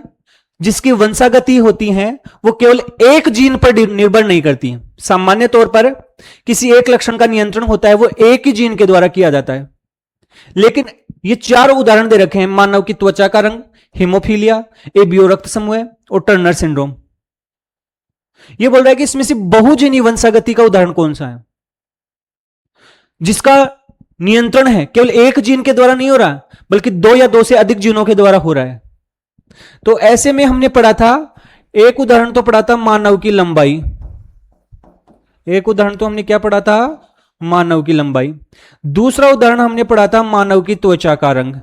जिसकी वंशागति होती है वो केवल एक जीन पर निर्भर नहीं करती है। सामान्य तौर पर किसी एक लक्षण का नियंत्रण होता है, वो एक ही जीन के द्वारा किया जाता है। लेकिन ये चारों उदाहरण दे रखे हैं: मानव की त्वचा का रंग, हीमोफीलिया, एबीओ रक्त समूह और टर्नर सिंड्रोम। ये बोल रहा है कि इसमें से बहुजीनी वंशागति का उदाहरण कौन सा है जिसका नियंत्रण है केवल एक जीन के द्वारा नहीं हो रहा बल्कि दो या दो से अधिक जीनों के द्वारा हो रहा है। तो ऐसे में हमने पढ़ा था, एक उदाहरण तो पढ़ा था मानव की लंबाई, एक उदाहरण तो हमने क्या पढ़ा था? मानव की लंबाई। दूसरा उदाहरण हमने पढ़ा था मानव की त्वचा का रंग।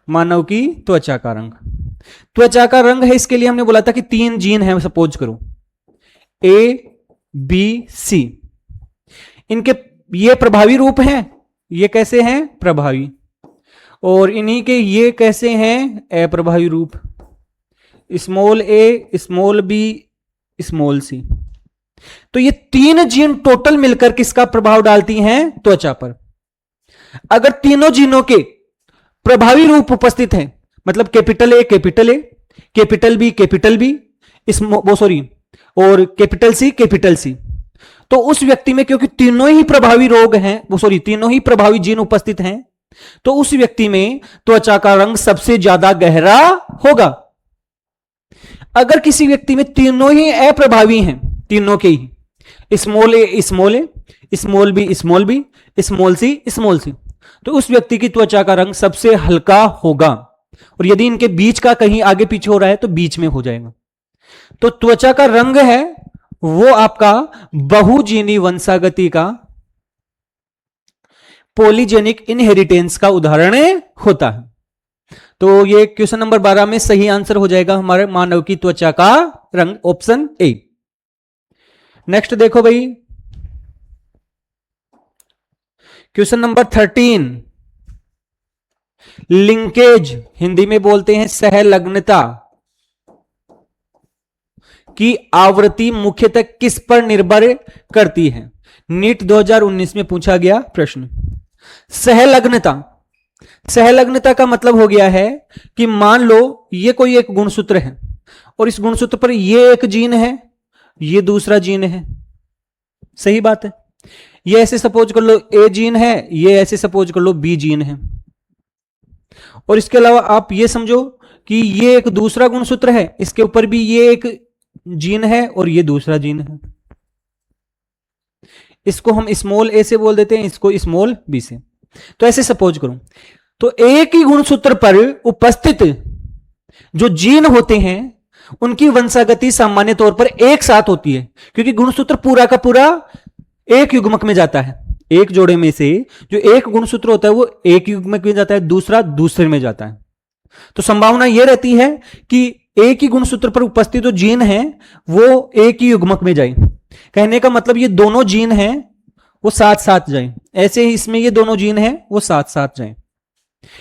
मानव की त्वचा का रंग, त्वचा का रंग है, इसके लिए हमने बोला था कि 3 जीन है, सपोज करो A, B, C। इनके ये प्रभावी रूप हैं, ये कैसे हैं? प्रभावी। और इन्हीं के ये कैसे हैं? अप्रभावी रूप। Small a, small b, small c। तो ये 3 जीन टोटल मिलकर किसका प्रभाव डालती हैं? त्वचा पर। अगर तीनों जीनों के प्रभावी रूप उपस्थित हैं, मतलब capital A, capital A, capital B, capital B, और कैपिटल C, तो उस व्यक्ति में क्योंकि तीनों ही प्रभावी रोग हैं, तीनों ही प्रभावी जीन उपस्थित हैं, तो उस व्यक्ति में त्वचा का रंग सबसे ज्यादा गहरा होगा। अगर किसी व्यक्ति में तीनों ही अप्रभावी हैं, तीनों के ही small a, small a, small b, small b, small c, small c, तो उस व्यक्ति की त्वचा का रंग सबसे हल्का होगा। और यदि इनके बीच का कहीं आगे पीछे हो रहा है तो बीच में हो जाएगा। तो त्वचा का रंग है वो आपका बहुजीनी वंशागति का, पॉलीजेनिक इनहेरिटेंस का उदाहरण होता है। तो ये क्वेश्चन नंबर 12 में सही आंसर हो जाएगा हमारे मानव की त्वचा का रंग, ऑप्शन ए। नेक्स्ट देखो भाई, क्वेश्चन नंबर 13। लिंकेज, हिंदी में बोलते हैं सहलग्नता, की आवृत्ति मुख्यतः किस पर निर्भर करती है? नीट 2019 में पूछा गया प्रश्न। सहलग्नता, सहलग्नता का मतलब हो गया है कि मान लो ये कोई एक गुणसूत्र है और इस गुणसूत्र पर ये एक जीन है, ये दूसरा जीन है। सही बात है। ये ऐसे सपोज कर लो ए जीन है, ये ऐसे सपोज कर लो बी जीन है। और इसके अलावा आप ये समझो कि ये एक दूसरा गुणसूत्र है, इसके ऊपर भी ये एक जीन है और ये दूसरा जीन है। इसको हम स्मॉल ए से बोल देते हैं, इसको स्मॉल बी से। तो ऐसे सपोज करो, तो एक ही गुणसूत्र पर उपस्थित जो जीन होते हैं उनकी वंशागति सामान्य तौर पर एक साथ होती है, क्योंकि गुणसूत्र पूरा का पूरा एक युग्मक में जाता है। एक जोड़े में से जो एक गुणसूत्र होता है वो एक युग्मक में जाता है, दूसरा दूसरे में जाता है। तो संभावना यह रहती है कि एक ही गुणसूत्र पर उपस्थित जो जीन है वो एक ही युग्मक में जाए। कहने का मतलब ये दोनों जीन हैं वो साथ साथ जाएं, ऐसे ही इसमें ये दोनों जीन हैं वो साथ साथ जाएं।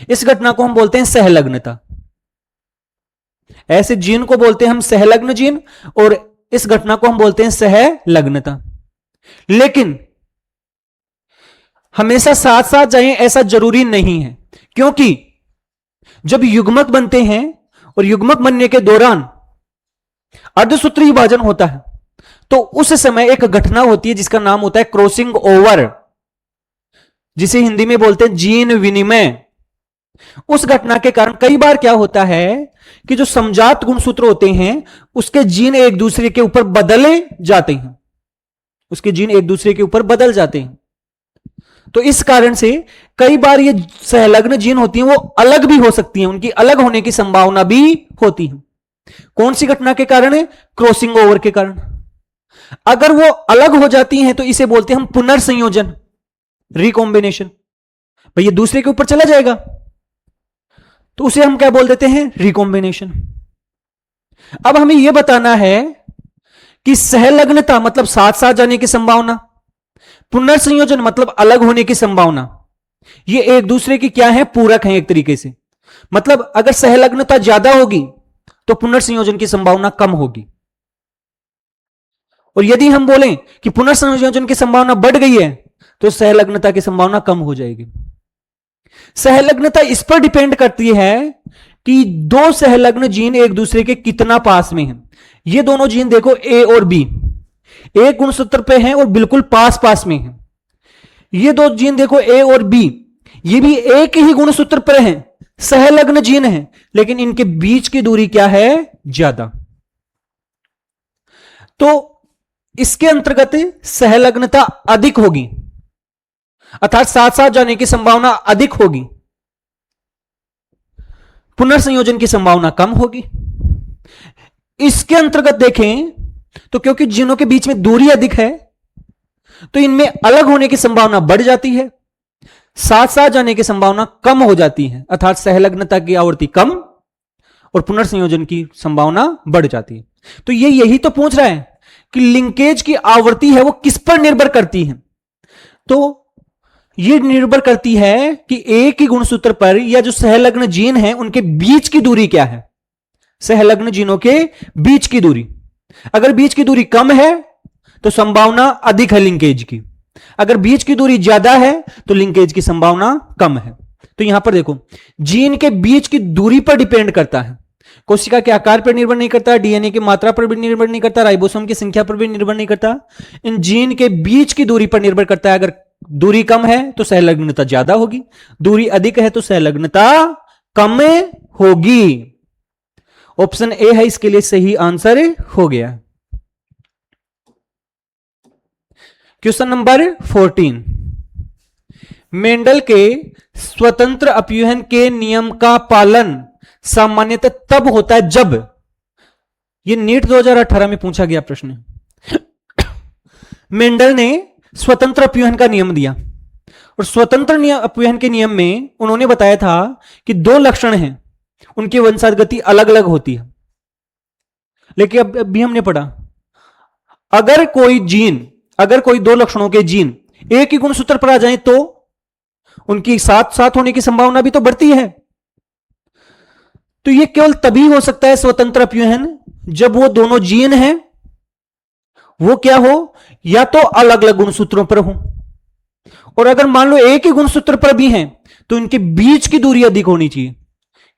इस घटना को हम बोलते हैं सहलग्नता। ऐसे जीन को बोलते हैं हम सहलग्न जीन, और इस घटना को हम बोलते हैं सहलग्नता। लेकिन हमेशा साथ साथ जाएं ऐसा जरूरी नहीं है, क्योंकि जब युग्मक बनते हैं और युग्मक बनने के दौरान अर्धसूत्री विभाजन होता है, तो उस समय एक घटना होती है जिसका नाम होता है क्रॉसिंग ओवर, जिसे हिंदी में बोलते हैं जीन विनिमय। उस घटना के कारण कई बार क्या होता है कि जो समजात गुणसूत्र होते हैं उसके जीन एक दूसरे के ऊपर बदले जाते हैं, उसके जीन एक दूसरे के ऊपर बदल जाते हैं। तो इस कारण से कई बार ये सहलग्न जीन होती हैं वो अलग भी हो सकती हैं, उनकी अलग होने की संभावना भी होती है। कौन सी घटना के कारण है? क्रॉसिंग ओवर के कारण। अगर वो अलग हो जाती हैं तो इसे बोलते हैं हम पुनर्संयोजन, रिकॉम्बिनेशन। भाई ये दूसरे के ऊपर चला जाएगा तो उसे हम क्या बोल देते हैं? रिकॉम्बिनेशन। अब हमें यह बताना है कि सहलग्नता मतलब साथ साथ जाने की संभावना, पुनर्संयोजन मतलब अलग होने की संभावना, ये एक दूसरे की क्या है? पूरक है एक तरीके से। मतलब अगर सहलग्नता ज्यादा होगी तो पुनर्संयोजन की संभावना कम होगी, और यदि हम बोलें कि पुनर्संयोजन की संभावना बढ़ गई है तो सहलग्नता की संभावना कम हो जाएगी। सहलग्नता इस पर डिपेंड करती है कि दो सहलग्न जीन एक दूसरे के कितना पास में हैं। ये दोनों जीन देखो ए और बी एक गुणसूत्र पे हैं और बिल्कुल पास पास में हैं। ये दो जीन देखो ए और बी, ये भी एक ही गुणसूत्र पर हैं, सहलग्न जीन हैं, लेकिन इनके बीच की दूरी क्या है? ज्यादा। तो इसके अंतर्गत सहलग्नता अधिक होगी, अर्थात साथ साथ जाने की संभावना अधिक होगी, पुनर्संयोजन की संभावना कम होगी। इसके अंतर्गत देखें तो क्योंकि जीनों के बीच में दूरी अधिक है तो इनमें अलग होने की संभावना बढ़ जाती है, साथ साथ जाने की संभावना कम हो जाती है, अर्थात सहलग्नता की आवृत्ति कम और पुनर्संयोजन की संभावना बढ़ जाती है। तो ये यही तो पूछ रहा है कि लिंकेज की आवृत्ति है वो किस पर निर्भर करती है? तो ये निर्भर करती है कि एक ही गुणसूत्र पर या जो सहलग्न जीन है उनके बीच की दूरी क्या है, सहलग्न जीनों के बीच की दूरी। अगर बीच की दूरी कम है तो संभावना अधिक है लिंकेज की, अगर बीच की दूरी ज्यादा है तो लिंकेज की संभावना कम है। तो यहां पर देखो जीन के बीच की दूरी पर डिपेंड करता है, कोशिका के आकार पर निर्भर नहीं करता, डीएनए की मात्रा पर भी निर्भर नहीं करता, राइबोसोम की संख्या पर भी निर्भर नहीं करता, इन जीन के बीच की दूरी पर निर्भर करता है। अगर दूरी कम है तो सहलग्नता ज्यादा होगी, दूरी अधिक है तो सहलग्नता कम होगी। ऑप्शन ए है इसके लिए सही आंसर हो गया। क्वेश्चन नंबर 14, मेंडल के स्वतंत्र अपव्यूहन के नियम का पालन सामान्यतः तब होता है जब, यह नीट 2018 में पूछा गया प्रश्न है। मेंडल ने स्वतंत्र अपव्यूहन का नियम दिया और स्वतंत्र अपव्यूहन के नियम में उन्होंने बताया था कि दो लक्षण हैं, उनकी वंशागति अलग अलग होती है। लेकिन अब भी हमने पढ़ा अगर कोई दो लक्षणों के जीन एक ही गुणसूत्र पर आ जाए तो उनकी साथ साथ होने की संभावना भी तो बढ़ती है। तो यह केवल तभी हो सकता है स्वतंत्र अपव्यूहन जब वो दोनों जीन हैं वो क्या हो, या तो अलग अलग गुणसूत्रों पर हो, और अगर मान लो एक ही गुणसूत्र पर भी हैं तो इनके बीच की दूरी अधिक होनी चाहिए,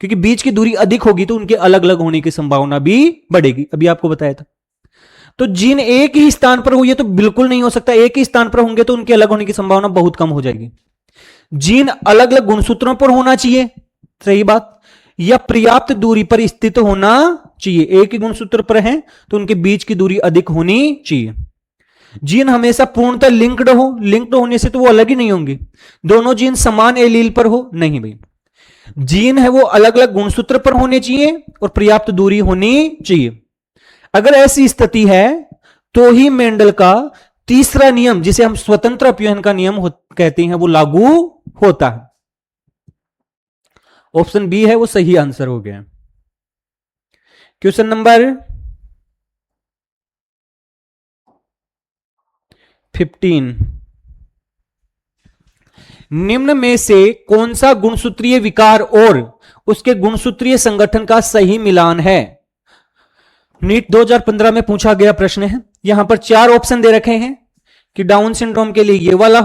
क्योंकि बीच की दूरी अधिक होगी तो उनके अलग अलग होने की संभावना भी बढ़ेगी। अभी आपको बताया था। तो जीन एक ही स्थान पर हो ये तो बिल्कुल नहीं हो सकता, एक ही स्थान पर होंगे तो उनके अलग होने की संभावना बहुत कम हो जाएगी। जीन अलग अलग गुणसूत्रों पर होना चाहिए, सही बात, या पर्याप्त दूरी पर स्थित होना चाहिए। एक ही गुणसूत्र पर हैं तो उनके बीच की दूरी अधिक होनी चाहिए। जीन हमेशा पूर्णतः लिंक्ड होने से तो वो अलग ही नहीं होंगे। दोनों जीन समान एलील पर हो, नहीं भाई, जीन है वो अलग अलग गुणसूत्र पर होने चाहिए और पर्याप्त दूरी होनी चाहिए। अगर ऐसी स्थिति है तो ही मेंडल का तीसरा नियम, जिसे हम स्वतंत्र अपव्यूहन का नियम कहते हैं, वो लागू होता है। ऑप्शन बी है वो सही आंसर हो गया। क्वेश्चन नंबर 15, निम्न में से कौन सा गुणसूत्रीय विकार और उसके गुणसूत्रीय संगठन का सही मिलान है? नीट 2015 में पूछा गया प्रश्न है। यहां पर 4 ऑप्शन दे रखे हैं कि डाउन सिंड्रोम के लिए ये वाला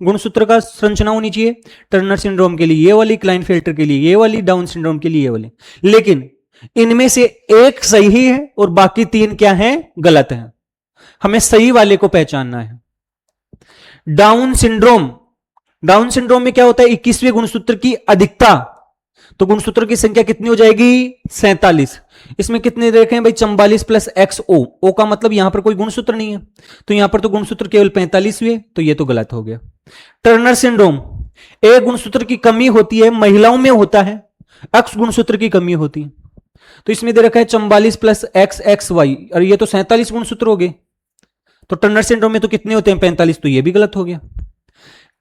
गुणसूत्र का संरचना होनी चाहिए, टर्नर सिंड्रोम के लिए ये वाली, क्लाइनफेल्टर के लिए ये वाली, डाउन सिंड्रोम के लिए ये वाली। लेकिन इनमें से एक सही है और बाकी 3 क्या हैं? गलत हैं। हमें सही वाले को पहचानना है। डाउन सिंड्रोम, डाउन सिंड्रोम में क्या होता है? 21वें गुणसूत्र की अधिकता, तो गुणसूत्र की संख्या कितनी हो जाएगी? 47। इसमें कितने देखे हैं भाई? 44 प्लस एक्स ओ, ओ का मतलब यहां पर कोई गुणसूत्र नहीं है, तो यहां पर तो गुणसूत्र केवल 45 हुए, तो ये तो गलत हो गया। टर्नर सिंड्रोम, एक गुणसूत्र की कमी होती है, महिलाओं में होता है, एक्स गुणसूत्र की कमी होती है, तो इसमें दे रखा है 44 प्लस एक्स एक्स वाई, और ये तो 47 गुणसूत्र हो गए, तो टर्नर सिंड्रोम में तो कितने होते हैं? 45, तो ये भी गलत हो गया।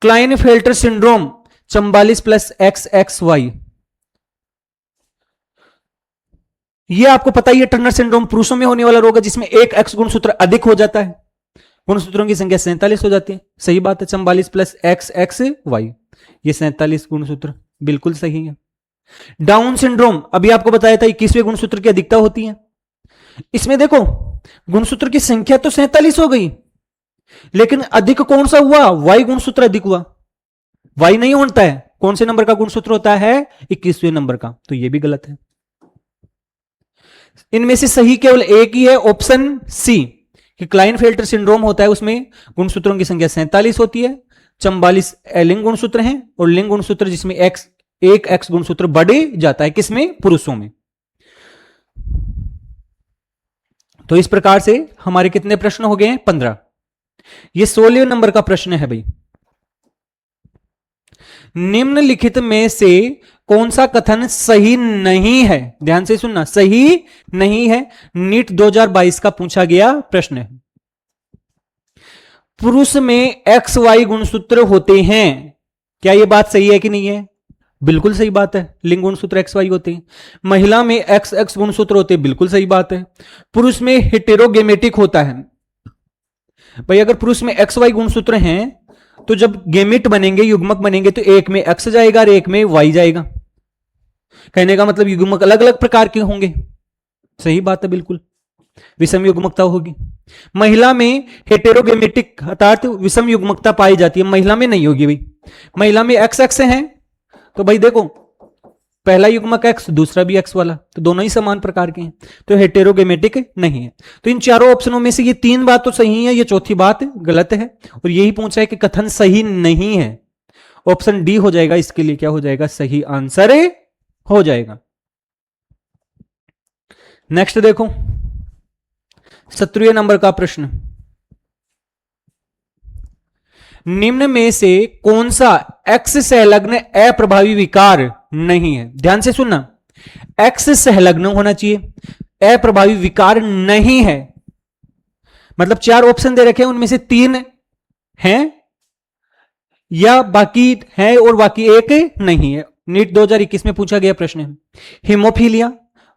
Klinefelter syndrome 44 plus X X Y, ये आपको पता ही है, टर्नर सिंड्रोम पुरुषों में होने वाला रोग है जिसमें एक एक्स गुणसूत्र अधिक हो जाता है, गुणसूत्रों की संख्या 47 हो जाती है। सही बात है, 44 प्लस एक्स एक्स वाई, ये 47 गुणसूत्र बिल्कुल सही है। डाउन सिंड्रोम अभी आपको बताया था 21वें गुणसूत्र की अधिकता होती है, इसमें देखो गुणसूत्र की संख्या तो 47 हो गई, लेकिन अधिक कौन सा हुआ? वाई गुणसूत्र अधिक हुआ। वाई नहीं होता है, कौन से नंबर का गुणसूत्र होता है? 21वें नंबर का, तो यह भी गलत है। इनमें से सही केवल एक ही है, ऑप्शन सी, कि क्लाइनफेल्टर सिंड्रोम होता है, उसमें गुणसूत्रों की संख्या 47 होती है, 44 लिंग गुणसूत्र हैं, और लिंग गुणसूत्र जिसमें एक एक्स गुणसूत्र बढ़ जाता है, किसमें? पुरुषों में। तो इस प्रकार से हमारे कितने प्रश्न हो गए हैं? 15। ये 16वें नंबर का प्रश्न है भाई। निम्नलिखित में से कौन सा कथन सही नहीं है? ध्यान से सुनना, सही नहीं है, नीट 2022 का पूछा गया प्रश्न है। पुरुष में एक्स वाई गुणसूत्र होते हैं, क्या यह बात सही है कि नहीं है? बिल्कुल सही बात है, लिंग गुणसूत्र एक्स वाई होते हैं। महिला में एक्स एक्स गुणसूत्र होते हैं, बिल्कुल सही बात है। पुरुष में हेटेरोगेमेटिक होता है, भाई अगर पुरुष में एक्स वाई गुणसूत्र हैं तो जब गेमिट बनेंगे, युग्मक बनेंगे, तो एक में एक्स जाएगा और एक में वाई जाएगा। कहने का मतलब युग्मक अलग अलग प्रकार के होंगे, सही बात है, बिल्कुल विषम युग्मकता होगी। महिला में हेटेरोगेमेटिक अर्थात विषम युग्मकता पाई जाती है, महिला में नहीं होगी भाई। महिला में एक्स एक्स है, तो भाई देखो पहला युग्मक एक्स, दूसरा भी एक्स वाला, तो दोनों ही समान प्रकार के हैं, तो हेटेरोगेमेटिक नहीं है। तो इन चारों ऑप्शनों में से ये 3 बात तो सही है, ये चौथी बात गलत है, और यही पूछा है कि कथन सही नहीं है। ऑप्शन डी हो जाएगा इसके लिए, क्या हो जाएगा? सही आंसर हो जाएगा। नेक्स्ट देखो 17वें नंबर का प्रश्न। निम्न में से कौन सा एक्स संलग्न अप्रभावी विकार नहीं है? ध्यान से सुनना, एक्स संलग्न होना चाहिए, अप्रभावी विकार नहीं है, मतलब 4 ऑप्शन दे रखे हैं, उनमें से 3 हैं या बाकी है और बाकी एक नहीं है। नीट 2021 में पूछा गया प्रश्न है। हीमोफीलिया,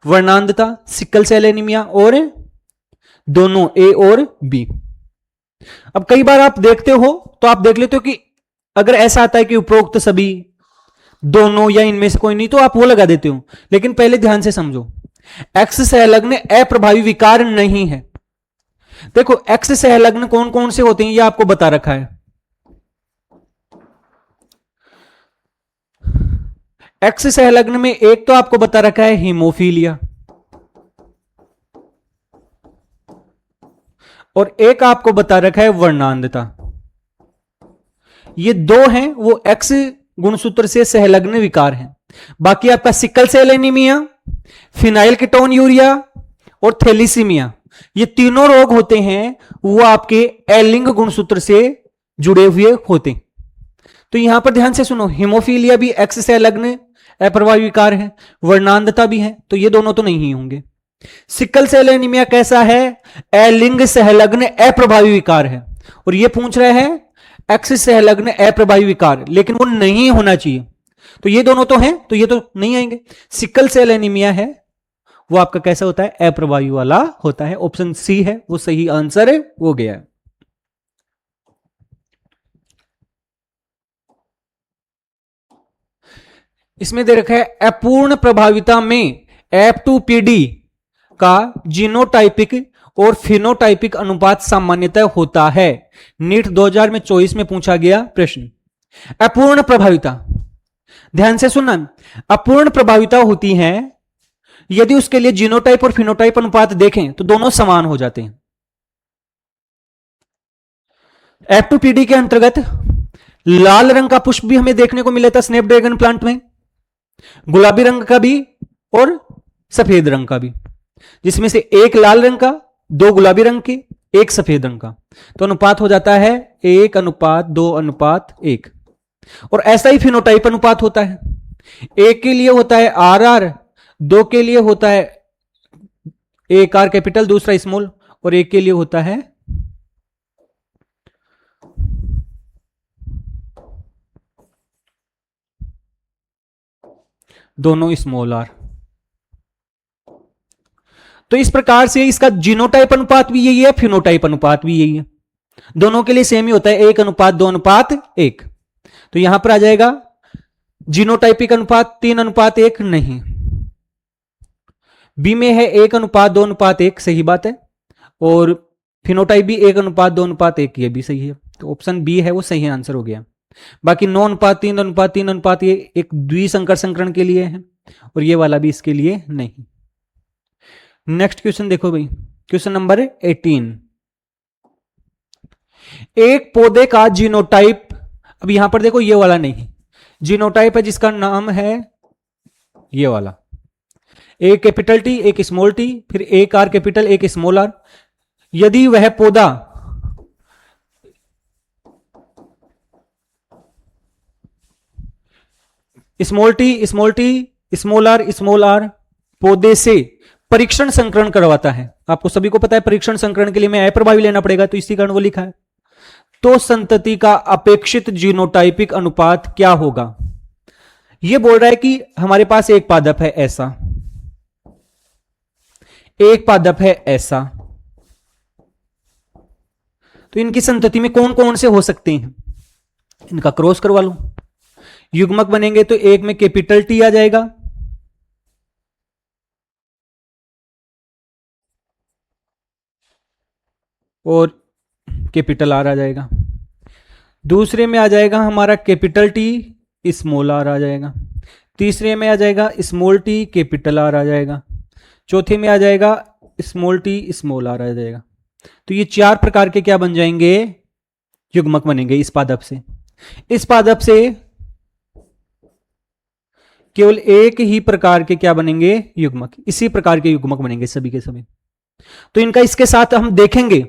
वर्णांधता, सिकल सेल एनीमिया, और दोनों ए और बी। अब कई बार आप देखते हो तो आप देख लेते हो कि अगर ऐसा आता है कि उपरोक्त सभी, दोनों या इनमें से कोई नहीं, तो आप वो लगा देते हो, लेकिन पहले ध्यान से समझो, एक्स संलग्न अप्रभावी विकार नहीं है। देखो एक्स संलग्न कौन कौन से होते हैं ये आपको बता रखा है। एक्स संलग्न में एक तो आपको बता रखा है हीमोफीलिया, और एक आपको बता रखा है वर्णांधता। ये 2 हैं वो एक्स गुणसूत्र से संलग्न विकार हैं। बाकी आपका sickle cell anaemia, phenylketonuria और थैलीसीमिया, ये तीनों रोग होते हैं वो आपके एलिंग गुणसूत्र से जुड़े हुए होते। तो यहां पर ध्यान से सुनो, हीमोफीलिया भी एक्स संलग्न अप्रभावी विकार है, वर्णांधता भी है, तो ये दोनों तो नहीं होंगे। सिकल सेल एनीमिया कैसा है? एलिंग संलग्न अप्रभावी विकार है, और ये पूछ रहे हैं एक्स संलग्न अप्रभावी विकार, लेकिन वो नहीं होना चाहिए, तो ये दोनों तो हैं, तो ये तो नहीं आएंगे। सिकल सेल एनीमिया है वो आपका कैसा होता है? अप्रभावी वाला होता है, ऑप्शन सी है वो सही आंसर हो गया है। इसमें दे रखा है अपूर्ण प्रभाविता में F2PD का जीनोटाइपिक और फिनोटाइपिक अनुपात सामान्यतः होता है। नीट 2024 में पूछा गया प्रश्न। अपूर्ण प्रभाविता, ध्यान से सुनना, अपूर्ण प्रभाविता होती है यदि उसके लिए जीनोटाइप और फिनोटाइप अनुपात देखें तो दोनों समान हो जाते हैं। F2PD के अंतर्गत लाल रंग का पुष्प भी हमें देखने को मिला था स्नैपड्रैगन प्लांट में, गुलाबी रंग का भी और सफेद रंग का भी, जिसमें से एक लाल रंग का, दो गुलाबी रंग के, एक सफेद रंग का, तो अनुपात हो जाता है 1:2:1। और ऐसा ही फिनोटाइप अनुपात होता है, एक के लिए होता है RR, दो के लिए होता है एक R कैपिटल दूसरा स्मॉल, और एक के लिए होता है दोनों स्मॉल r। तो इस प्रकार से इसका जीनोटाइप अनुपात भी यही है, फिनोटाइप अनुपात भी यही है, दोनों के लिए सेम ही होता है 1:2:1। तो यहां पर आ जाएगा जीनोटाइपिक अनुपात 3:1 नहीं, बी में है 1:2:1, सही बात है, और फिनोटाइप भी 1:2:1, ये भी सही है। तो ऑप्शन बी है वो सही आंसर हो गया। बाकी 9:3:3:3 ये एक द्विसंकर संकरण के लिए है और ये वाला भी इसके लिए नहीं। नेक्स्ट क्वेश्चन देखो भाई, क्वेश्चन नंबर 18। एक पौधे का जीनोटाइप, अब यहां पर देखो ये वाला नहीं, जीनोटाइप है जिसका नाम है ये वाला, एक कैपिटल टी एक स्मॉल टी फिर एक आर कैपिटल एक स्मॉल आर। यदि वह पौधा स्मॉल टी स्मॉल आर पौधे से परीक्षण संकरण करवाता है, आपको सभी को पता है परीक्षण संकरण के लिए मैं अप्रभावी लेना पड़ेगा, तो इसी कारण वो लिखा है, तो संतति का अपेक्षित जीनोटाइपिक अनुपात क्या होगा। ये बोल रहा है कि हमारे पास एक पादप है ऐसा, एक पादप है ऐसा, तो इनकी संतति में कौन कौन से हो सकते हैं, इनका क्रॉस करवा लो, युग्मक बनेंगे तो एक में कैपिटल टी आ जाएगा, और कैपिटल आर आ जाएगा, दूसरे में आ जाएगा हमारा कैपिटल टी स्मॉल आर आ जाएगा, तीसरे में आ जाएगा स्मॉल टी कैपिटल आर आ जाएगा, चौथे में आ जाएगा स्मॉल टी स्मॉल आर आ जाएगा। तो ये चार प्रकार के क्या बन जाएंगे, युग्मक बनेंगे इस पादप से। इस पादप से केवल एक ही प्रकार के क्या बनेंगे, युग्मक, इसी प्रकार के युग्मक बनेंगे सभी के सभी। तो इनका इसके साथ हम देखेंगे,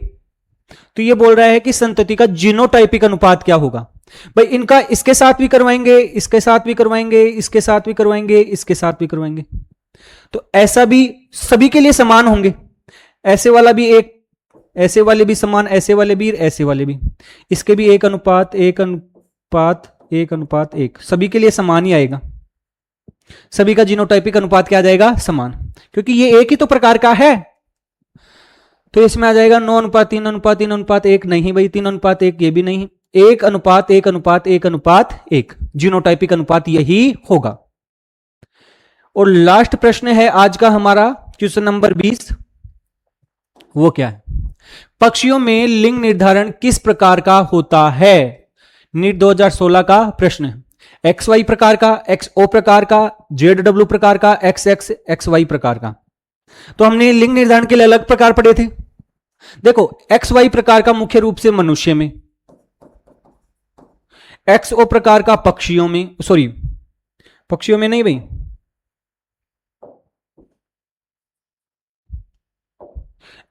तो ये बोल रहा है कि संतति का जीनोटाइपिक अनुपात क्या होगा। भाई इनका इसके साथ भी करवाएंगे, इसके साथ भी करवाएंगे, इसके साथ भी करवाएंगे, इसके साथ भी करवाएंगे, तो ऐसा भी सभी के लिए समान होंगे, ऐसे वाला भी एक, ऐसे वाले भी समान, ऐसे वाले भी, ऐसे वाले भी, इसके भी 1:1:1, सभी के लिए समान ही आएगा, सभी का जीनोटाइपिक अनुपात क्या आ जाएगा, समान, क्योंकि ये एक ही तो प्रकार का है। तो इसमें आ जाएगा 9:3:3:1 नहीं भाई, 3:1 ये भी नहीं, 1:1:1:1, जीनोटाइपिक अनुपात यही होगा। और लास्ट प्रश्न है आज का हमारा, क्वेश्चन नंबर 20। वो क्या है, पक्षियों में लिंग निर्धारण किस प्रकार का होता है। नीट 2016 का प्रश्न है, XY प्रकार का, XO प्रकार का, ZW प्रकार का, XX XY प्रकार का। तो हमने लिंग निर्धारण के लिए अलग प्रकार पढ़े थे। देखो XY प्रकार का मुख्य रूप से मनुष्य में, XO प्रकार का पक्षियों में, सॉरी पक्षियों में नहीं भाई,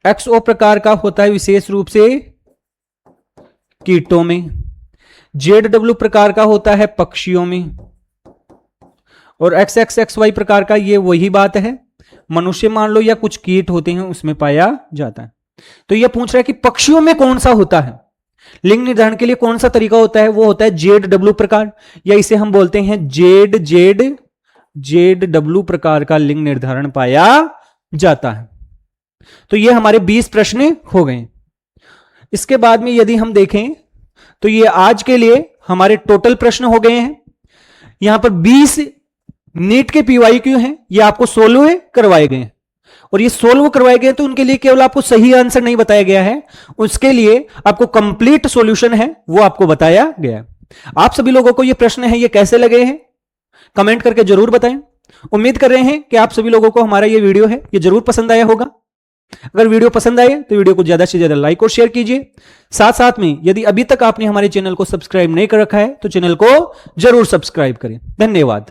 XO प्रकार का होता है विशेष रूप से कीटों में, ZW प्रकार का होता है पक्षियों में, और XX XY प्रकार का ये वही बात है, मनुष्य मान लो या कुछ कीट होते हैं उसमें पाया जाता है। तो ये पूछ रहा है कि पक्षियों में कौन सा होता है, लिंग निर्धारण के लिए कौन सा तरीका होता है, वो होता है ZW प्रकार, या इसे हम बोलते हैं ZW प्रकार का लिंग निर्धारण पाया जाता है। तो ये हमारे 20 प्रश्न हो गए। इसके बाद में यदि हम देखें तो ये आज के लिए हमारे टोटल प्रश्न हो गए हैं। यहां पर 20 नीट के पीवाईक्यू हैं, ये आपको सोल्व करवाए गए हैं, और ये सोल्व करवाए गए तो उनके लिए केवल आपको सही आंसर नहीं बताया गया है, उसके लिए आपको कंप्लीट सॉल्यूशन है वो आपको बताया गया है। आप सभी लोगों को ये प्रश्न है ये कैसे लगे हैं कमेंट करके जरूर बताएं। उम्मीद कर रहे हैं कि आप सभी लोगों को हमारा ये वीडियो है ये जरूर पसंद आया होगा। अगर वीडियो पसंद आए तो वीडियो को ज्यादा से ज्यादा लाइक और शेयर कीजिए। साथ साथ में यदि अभी तक आपने हमारे चैनल को सब्सक्राइब नहीं कर रखा है तो चैनल को जरूर सब्सक्राइब करें। धन्यवाद।